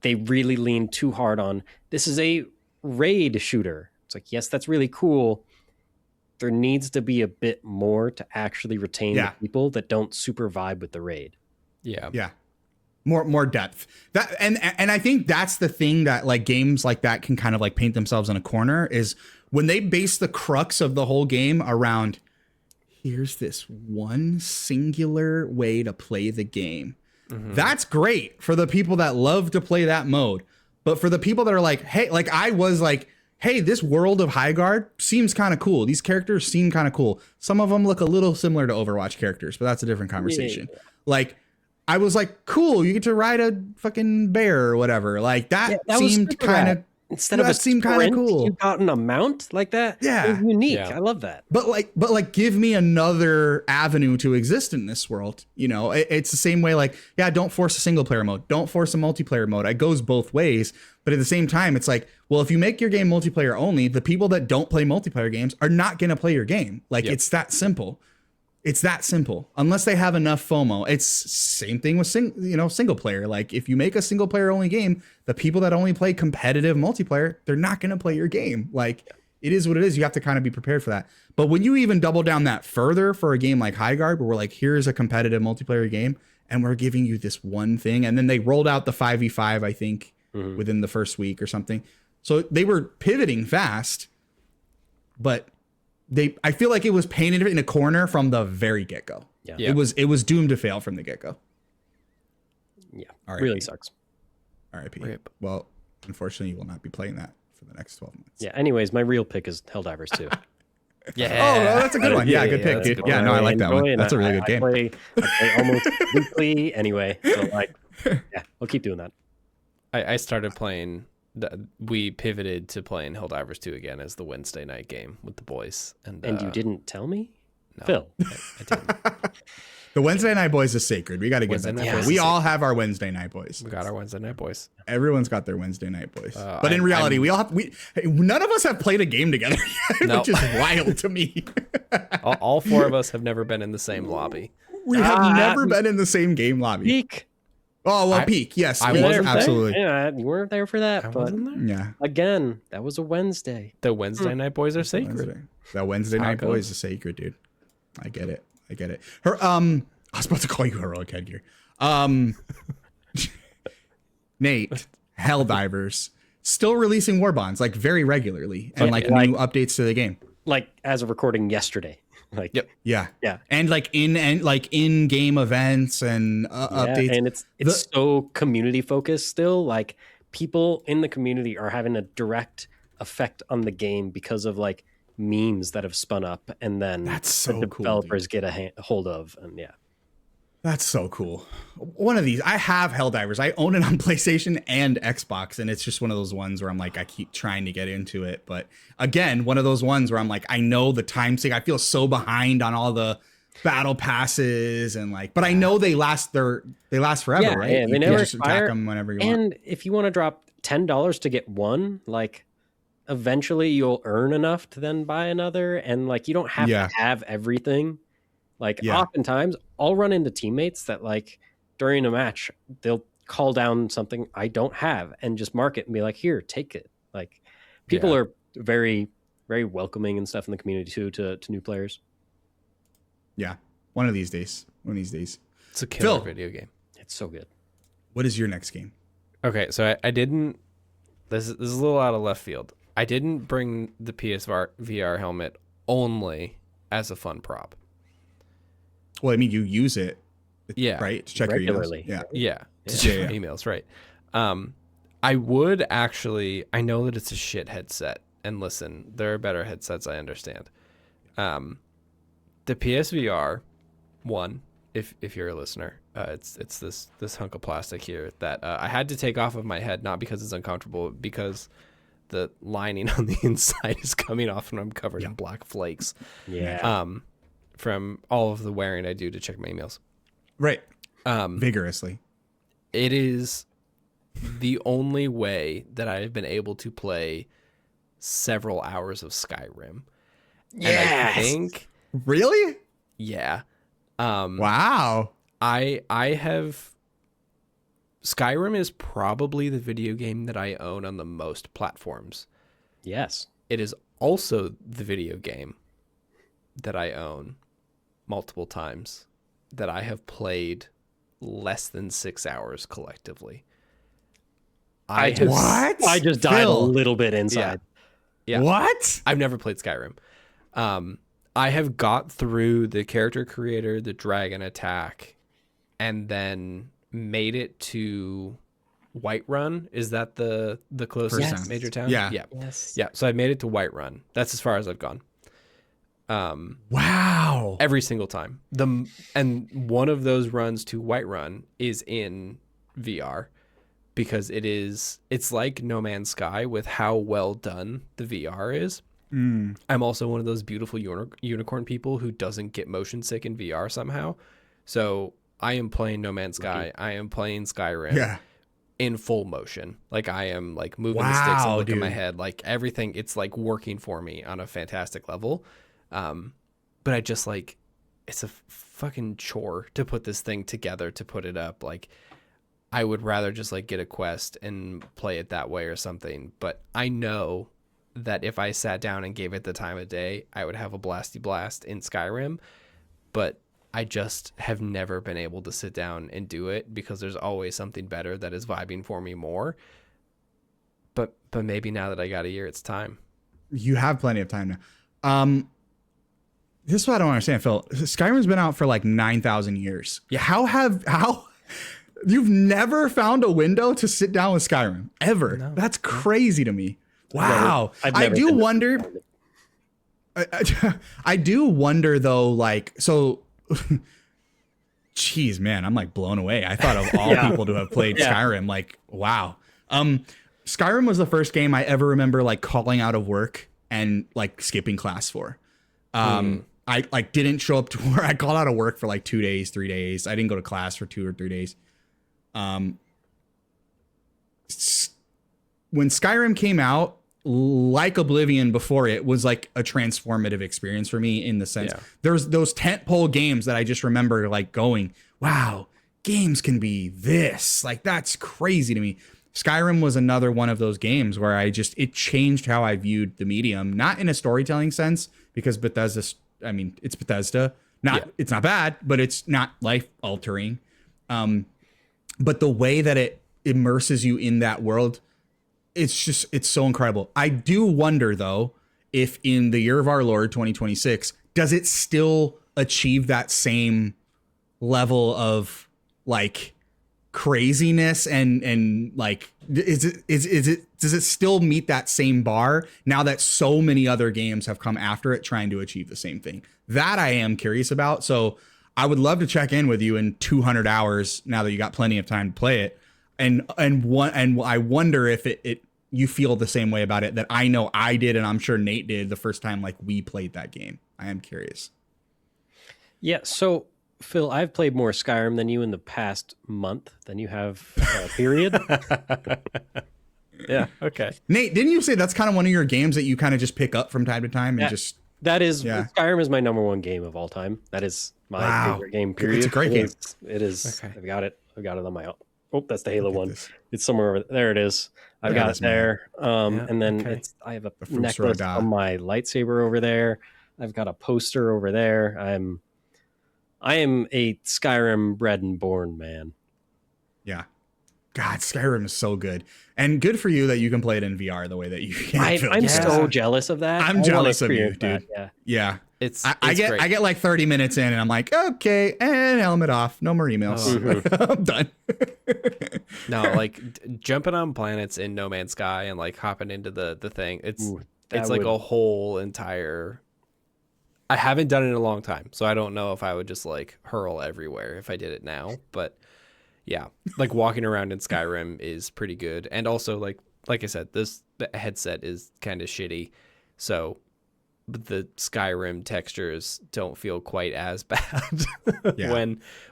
They really leaned too hard on, this is a raid shooter. It's like, yes, that's really cool. There needs to be a bit more to actually retain the people that don't super vibe with the raid. Yeah. More depth. That and I think that's the thing that like games like that can kind of like paint themselves in a corner, is when they base the crux of the whole game around, here's this one singular way to play the game. That's great for the people that love to play that mode. But for the people that are like, hey, like I was like, hey, this world of Highguard seems kind of cool. These characters seem kind of cool. Some of them look a little similar to Overwatch characters, but that's a different conversation. Yeah. Like, I was like, cool, you get to ride a fucking bear or whatever. Like that seemed kind of, instead of a seemed kind of cool. You got an amount like that. Yeah. It was unique. Yeah. I love that. But like give me another avenue to exist in this world. You know, it's the same way, like, yeah, don't force a single player mode. Don't force a multiplayer mode. It goes both ways. But at the same time, it's like, well, if you make your game multiplayer only, the people that don't play multiplayer games are not going to play your game. Like, it's that simple. It's that simple. Unless they have enough FOMO. It's same thing with single player. Like, if you make a single player only game, the people that only play competitive multiplayer, they're not going to play your game. Like, it is what it is. You have to kind of be prepared for that. But when you even double down that further for a game like Highguard, where we're like, here's a competitive multiplayer game, and we're giving you this one thing, and then they rolled out the 5v5, I think, within the first week or something. So they were pivoting fast, but I feel like it was painted in a corner from the very get-go. Yeah. It was doomed to fail from the get-go. Yeah. Really sucks. RIP. Well, unfortunately, you will not be playing that for the next 12 months. Yeah. Anyways, my real pick is Helldivers 2. Yeah. Oh, that's a good one. Yeah, good pick, dude. Yeah, no, I like that one. That's a really good game. I play almost weekly anyway. So like, yeah, we'll keep doing that. I started playing. We pivoted to playing Helldivers 2 again as the Wednesday night game with the boys. And you didn't tell me? No, Phil. I didn't. The Wednesday night boys is sacred. We got to get that. We all have our Wednesday night boys. We got our Wednesday night boys. Everyone's got their Wednesday night boys. But in reality, none of us have played a game together yet, which is wild to me. all 4 of us have never been in the same lobby. We have never been in the same game lobby. Peak. Oh, well, peak. Yes, I wasn't absolutely. Yeah, you weren't there for that. I wasn't there. Yeah. Again, that was a Wednesday. The Wednesday night boys are sacred. The Wednesday night boys are sacred, dude. I get it. I was about to call you heroic headgear. Nate, Helldivers, still releasing war bonds like very regularly and new updates to the game. Like as of recording yesterday. Like, yep. Yeah. And in game events and updates. And it's so community focused still. Like people in the community are having a direct effect on the game because of like memes that have spun up, and then that's so the developers get a hold of, and that's so cool. One of these, I have Helldivers. I own it on PlayStation and Xbox, and it's just one of those ones where I'm like, I keep trying to get into it. But again, one of those ones where I'm like, I know the time sink. I feel so behind on all the battle passes and like, but I know they last forever, right? Yeah, they never just attack them whenever you want. And if you want to drop $10 to get one, like eventually you'll earn enough to then buy another, and like you don't have to have everything. Like oftentimes I'll run into teammates that like during a match, they'll call down something I don't have and just mark it and be like, here, take it. Like people are very, very welcoming and stuff in the community too, to new players. Yeah. One of these days. It's a killer video game. It's so good. What is your next game? Okay. So I didn't, this is a little out of left field. I didn't bring the VR helmet only as a fun prop. Well, I mean, you use it, right? To check regularly. Your emails. Yeah. To check your emails, right. I would actually, I know that it's a shit headset, and listen, there are better headsets, I understand. The PSVR 1, if you're a listener, it's this hunk of plastic here that I had to take off of my head, not because it's uncomfortable, because the lining on the inside is coming off and I'm covered in black flakes. Yeah. From all of the wearing I do to check my emails. Right. Vigorously. It is the only way that I've been able to play several hours of Skyrim. Yes. And I think, Really? yeah. Wow. I have Skyrim is probably the video game that I own on the most platforms. Yes. It is also the video game that I own multiple times that I have played less than 6 hours collectively. I just died a little bit inside. Yeah. What? I've never played Skyrim. I have got through the character creator, the dragon attack, and then made it to Whiterun. Is that the closest major town? Yeah. Yes. Yeah. So I made it to Whiterun. That's as far as I've gone. Wow. Every single time. And one of those runs to Whiterun is in VR because it's like No Man's Sky with how well done the VR is. I'm also one of those beautiful unicorn people who doesn't get motion sick in VR somehow. So I am playing No Man's Sky. I am playing Skyrim in full motion. Like I am like moving the sticks and looking at my head, like everything. It's like working for me on a fantastic level. But I just like, it's a fucking chore to put this thing together, to put it up. Like I would rather just like get a quest and play it that way or something. But I know that if I sat down and gave it the time of day, I would have a blasty blast in Skyrim. But I just have never been able to sit down and do it because there's always something better that is vibing for me more. But maybe now that I got a year, it's time. You have plenty of time now. This is what I don't understand, Phil. Skyrim's been out for like 9,000 years. Yeah. How you've never found a window to sit down with Skyrim ever? No. That's crazy to me. Wow. I do wonder. I do wonder though, like, so geez, man, I'm like blown away. I thought of all people to have played Skyrim. Like, wow. Skyrim was the first game I ever remember like calling out of work and like skipping class for. I like didn't show up to work. I called out of work for like 2 days, 3 days. I didn't go to class for 2 or 3 days. When Skyrim came out, like Oblivion before it, was like a transformative experience for me in the sense there's those tentpole games that I just remember like going, wow, games can be this. Like that's crazy to me. Skyrim was another one of those games where it changed how I viewed the medium, not in a storytelling sense, because it's Bethesda. It's not bad, but it's not life altering. But the way that it immerses you in that world, it's so incredible. I do wonder though, if in the year of our Lord 2026, does it still achieve that same level of like craziness and like does it still meet that same bar now that so many other games have come after it trying to achieve the same thing? That I am curious about. So I would love to check in with you in 200 hours now that you got plenty of time to play it. And I wonder if you feel the same way about it that I know I did, and I'm sure Nate did the first time like we played that game. I am curious. Yeah, so Phil, I've played more Skyrim than you in the past month than you have, period. Yeah, okay. Nate, didn't you say that's kind of one of your games that you kind of just pick up from time to time and just... Skyrim is my number one game of all time. That is my favorite game, period. It's a great game. It is. Okay. I've got it on my... Oh, that's the Halo one. This. It's somewhere over there. It is. I've got it there. And then I have a necklace on my lightsaber over there. I've got a poster over there. I am a Skyrim bred and born man. Yeah. God, Skyrim is so good. And good for you that you can play it in VR the way that you can. I'm so jealous of that. I'm jealous of you, dude. Yeah. I get like 30 minutes in and I'm like, okay, and helmet off. No more emails. I'm done. No, like jumping on planets in No Man's Sky and like hopping into the thing. It's like a whole entire... I haven't done it in a long time, so I don't know if I would just like hurl everywhere if I did it now. But yeah, like walking around in Skyrim is pretty good. And also like I said, this headset is kind of shitty. So the Skyrim textures don't feel quite as bad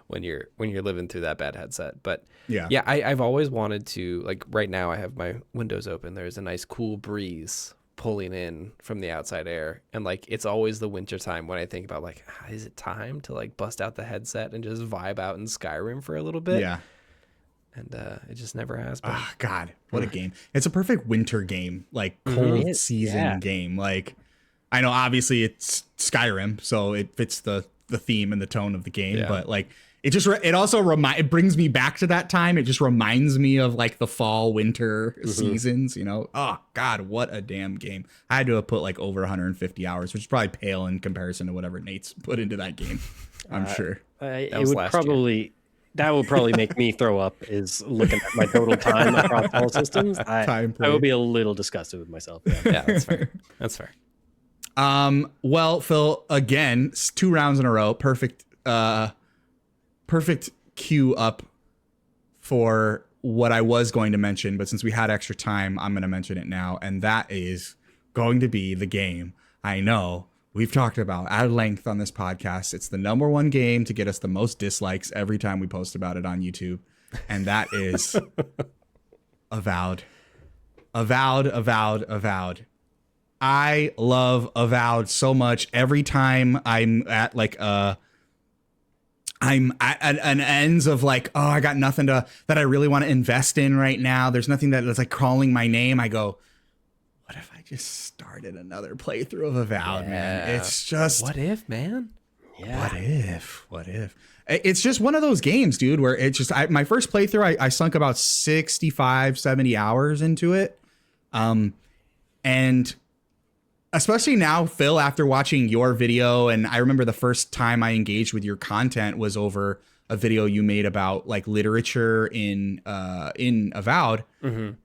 when you're living through that bad headset. But yeah, I've always wanted to, like, right now I have my windows open. There's a nice cool breeze pulling in from the outside air, and like it's always the winter time when I think about like, is it time to like bust out the headset and just vibe out in Skyrim for a little bit? Yeah. And it just never has been. Oh God, what a game. It's a perfect winter game, like cold season game. Like, I know obviously it's Skyrim, so it fits the theme and the tone of the game, but like it also it brings me back to that time. It just reminds me of like the fall winter seasons, you know. Oh God, what a damn game. I had to have put like over 150 hours, which is probably pale in comparison to whatever Nate's put into that game. I'm sure. That would probably make me throw up, is looking at my total time across all systems. I would be a little disgusted with myself. Yeah, that's fair. That's fair. Well, Phil, again, 2 rounds in a row. Perfect cue up for what I was going to mention, but since we had extra time, I'm going to mention it now. And that is going to be the game I know we've talked about at length on this podcast. It's the #1 game to get us the most dislikes every time we post about it on YouTube. And that is Avowed. Avowed. I love Avowed so much. Every time I'm at like I'm at an ends of like, oh, I got nothing that I really want to invest in right now. There's nothing that's like calling my name. I go, what if I just started another playthrough of Avowed, man? It's just, what if, man? Yeah. What if? It's just one of those games, dude, where it's just, my first playthrough, I sunk about 65, 70 hours into it. And especially now, Phil, after watching your video, and I remember the first time I engaged with your content was over a video you made about like literature in Avowed.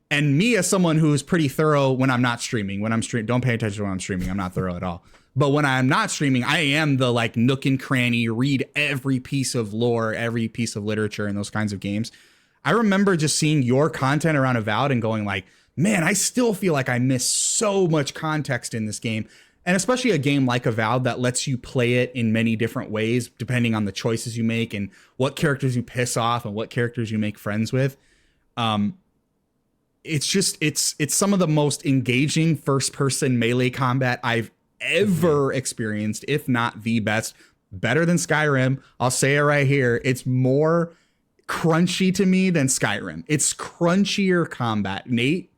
And me, as someone who's pretty thorough when I'm not streaming, don't pay attention when I'm streaming. I'm not thorough at all. But when I'm not streaming, I am the like nook and cranny, read every piece of lore, every piece of literature in those kinds of games. I remember just seeing your content around Avowed and going like, man, I still feel like I miss so much context in this game. And especially a game like Avowed that lets you play it in many different ways, depending on the choices you make and what characters you piss off and what characters you make friends with. It's some of the most engaging first-person melee combat I've ever experienced, if not the best. Better than Skyrim. I'll say it right here. It's more crunchy to me than Skyrim. It's crunchier combat. Nate's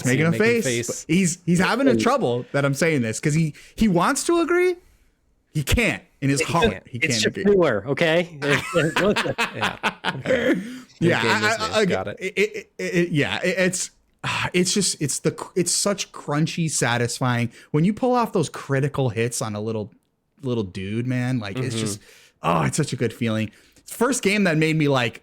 making a face. He's having a trouble that I'm saying this because he wants to agree. He can't in his heart. He can't agree. Everywhere, okay? Yeah. Got it. It's such crunchy, satisfying when you pull off those critical hits on a little dude, man. Like it's just, it's such a good feeling. First game that made me like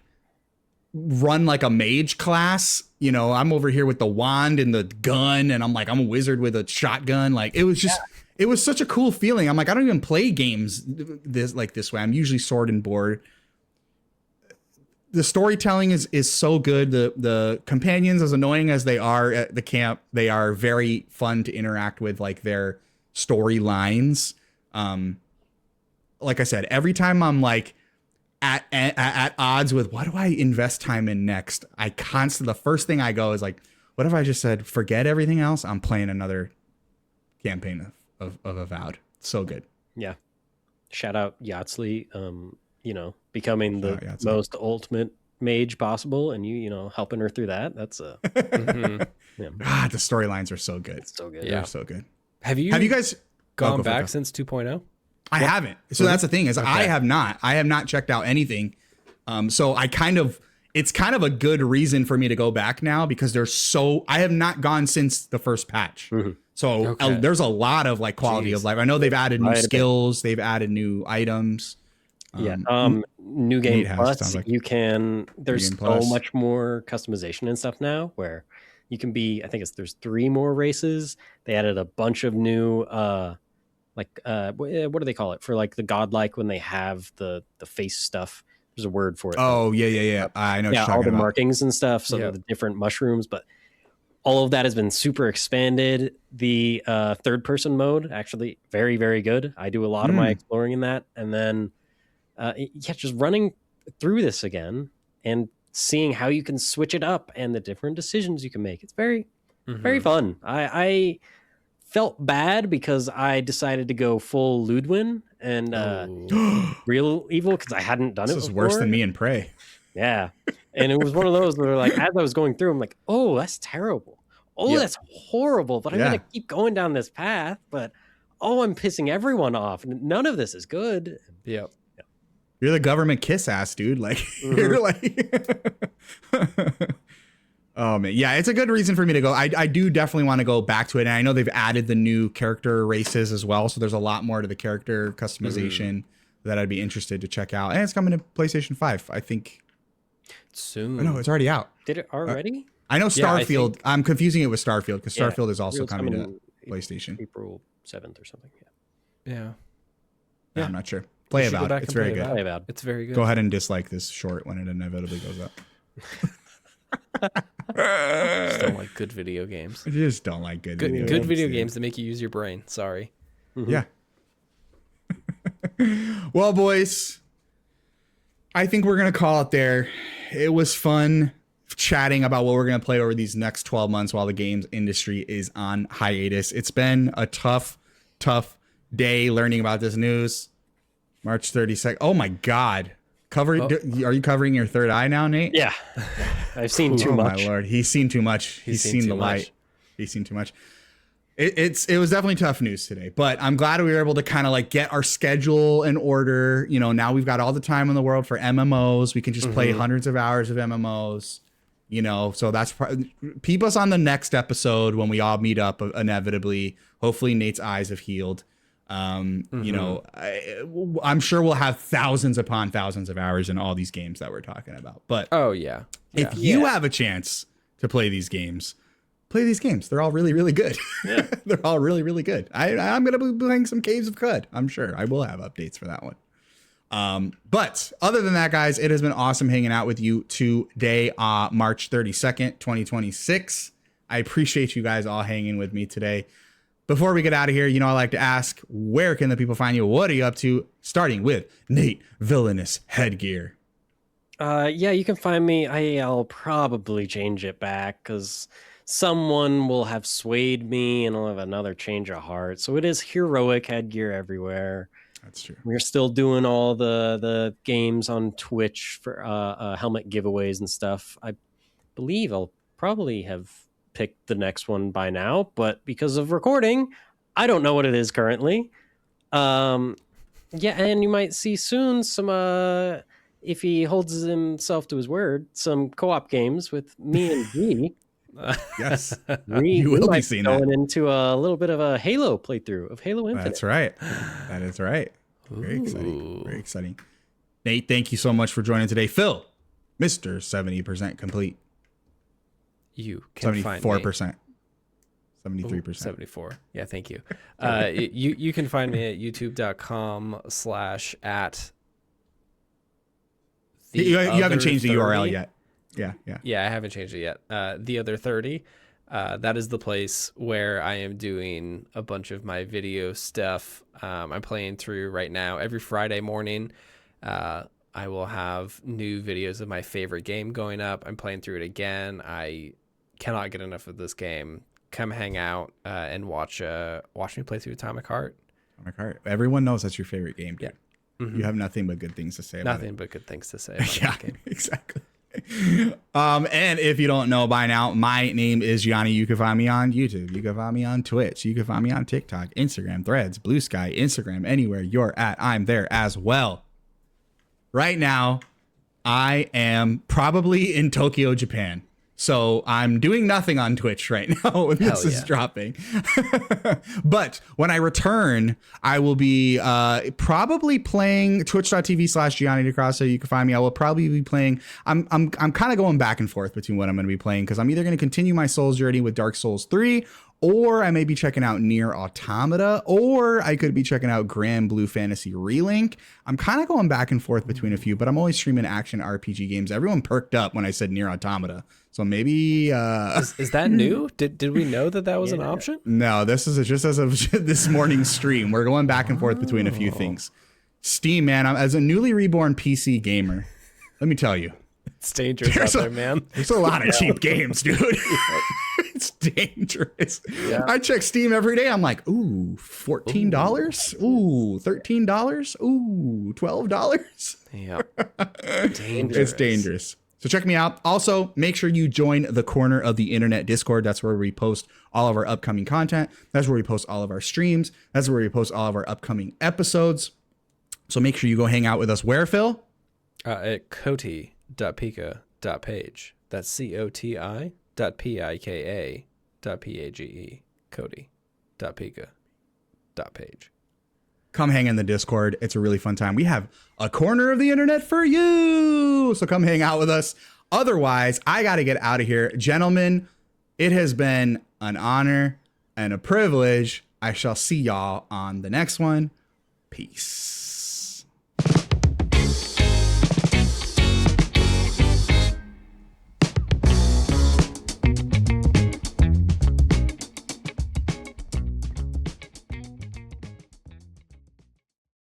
run like a mage class. You know, I'm over here with the wand and the gun, and I'm a wizard with a shotgun. Like it was just, it was such a cool feeling. I'm like, I don't even play games this way. I'm usually sword and board. The storytelling is so good. The companions, as annoying as they are at the camp, they are very fun to interact with, like their storylines. Like I said, every time I'm like at odds with what do I invest time in next, the first thing I go is like, what if I just said, forget everything else? I'm playing another campaign of Avowed. So good. Yeah. Shout out Yatsley. Becoming the most ultimate mage possible, and you helping her through that. That's the storylines are so good. It's so good. They're so good. Have you guys gone back since 2.0? I haven't. So that's the thing is, okay. I have not checked out anything. So it's kind of a good reason for me to go back now because I have not gone since the first patch. So there's a lot of like quality of life. I know they've added new skills. They've added new items. New Game Plus, there's so much more customization and stuff now where you can be, there's 3 more races. They added a bunch of new, what do they call it? For like the godlike when they have the face stuff. There's a word for it. Oh, yeah. I know. Yeah, all the markings and stuff. So the different mushrooms, but all of that has been super expanded. The third person mode, actually very, very good. I do a lot of my exploring in that. And then, just running through this again and seeing how you can switch it up and the different decisions you can make. It's very, very fun. I felt bad because I decided to go full Ludwin and real evil because I hadn't done it before. This is worse than me and Prey. Yeah. And it was one of those where, like, as I was going through, I'm like, oh, that's terrible. Oh, that's horrible. But I'm going to keep going down this path. But, I'm pissing everyone off. None of this is good. Yep. You're the government kiss ass, dude. Like, you're like... Oh, man. Yeah, it's a good reason for me to go. I do definitely want to go back to it. And I know they've added the new character races as well. So there's a lot more to the character customization that I'd be interested to check out. And it's coming to PlayStation 5, I think. Soon. Oh, no, it's already out. Did it already? I know Starfield. Yeah, I'm confusing it with Starfield because Starfield is also coming to PlayStation. April 7th or something. Yeah. I'm not sure. Play Avowed. It's very good. Avowed. It's very good. Go ahead and dislike this short when it inevitably goes up. I just don't like good video games. I just don't like good video games. Good video games that make you use your brain. Sorry. Yeah. Well, boys, I think we're going to call it there. It was fun chatting about what we're going to play over these next 12 months while the games industry is on hiatus. It's been a tough day learning about this news. March 32nd. Oh, my God. Are you covering your third eye now, Nate? Yeah. I've seen too much. Oh, my Lord. He's seen too much. He's seen the light. He's seen too much. It was definitely tough news today, but I'm glad we were able to kind of like get our schedule in order. You know, now we've got all the time in the world for MMOs. We can just play hundreds of hours of MMOs, you know, so that's peep us on the next episode when we all meet up inevitably. Hopefully Nate's eyes have healed. You know, I'm sure we'll have thousands upon thousands of hours in all these games that we're talking about. But if you have a chance to play these games, play these games. They're all really, really good. They're all really, really good. I'm going to be playing some Caves of Cud. I'm sure I will have updates for that one. But other than that, guys, it has been awesome hanging out with you today, March 32nd, 2026. I appreciate you guys all hanging with me today. Before we get out of here, you know, I like to ask, where can the people find you? What are you up to? Starting with Nate Villainous Headgear. You can find me. I'll probably change it back because someone will have swayed me and I'll have another change of heart. So it is Heroic Headgear everywhere. That's true. We're still doing all the games on Twitch for helmet giveaways and stuff. I believe I'll probably have picked the next one by now, but because of recording, I don't know what it is currently. And you might see soon some if he holds himself to his word, some co-op games with me and G. Yes, you will be seeing that. Going into a little bit of a Halo playthrough of Halo Infinite. That's right. That is right. Very exciting. Very exciting. Nate, thank you so much for joining today. Phil, Mr. 70% complete. You can 74%. Find me 73%. 74. Yeah, thank you. You can find me at youtube.com/at. You haven't changed the URL yet. Yeah. I haven't changed it yet. The other 30. That is the place where I am doing a bunch of my video stuff. I'm playing through right now. Every Friday morning, I will have new videos of my favorite game going up. I'm playing through it again. I cannot get enough of this game. Come hang out and watch me play through Atomic Heart. Atomic Heart. Everyone knows that's your favorite game, dude. Yeah. You have nothing but good things to say about it. Nothing but good things to say about that game. Exactly. And if you don't know by now, my name is Gianni. You can find me on YouTube. You can find me on Twitch. You can find me on TikTok, Instagram, Threads, Blue Sky, Instagram, anywhere you're at, I'm there as well. Right now, I am probably in Tokyo, Japan. So I'm doing nothing on Twitch right now when this is dropping. But when I return, I will be probably playing twitch.tv/Gianni DeCrosso. You can find me. I will probably be playing. I'm kind of going back and forth between what I'm going to be playing because I'm either going to continue my Souls journey with Dark Souls 3 or I may be checking out Nier Automata, or I could be checking out Grand Blue Fantasy Relink. I'm kind of going back and forth between a few, but I'm always streaming action RPG games. Everyone perked up when I said Nier Automata. So maybe... Is that new? Did we know that was an option? No, this is just as of this morning's stream. We're going back and forth between a few things. Steam, man, as a newly reborn PC gamer, let me tell you. It's dangerous out there, man. There's a lot of cheap games, dude. It's dangerous. Yeah. I check Steam every day. I'm like, ooh, $14? Ooh, $13? Ooh, $12? Yeah. Dangerous. It's dangerous. So check me out. Also, make sure you join the Corner of the Internet Discord. That's where we post all of our upcoming content. That's where we post all of our streams. That's where we post all of our upcoming episodes. So make sure you go hang out with us. Where, Phil? At coti.pika.page. That's COTI.PIKA.PAGE. Cody.pika.page. Come hang in the Discord. It's a really fun time. We have a corner of the internet for you. So come hang out with us. Otherwise, I got to get out of here. Gentlemen, it has been an honor and a privilege. I shall see y'all on the next one. Peace.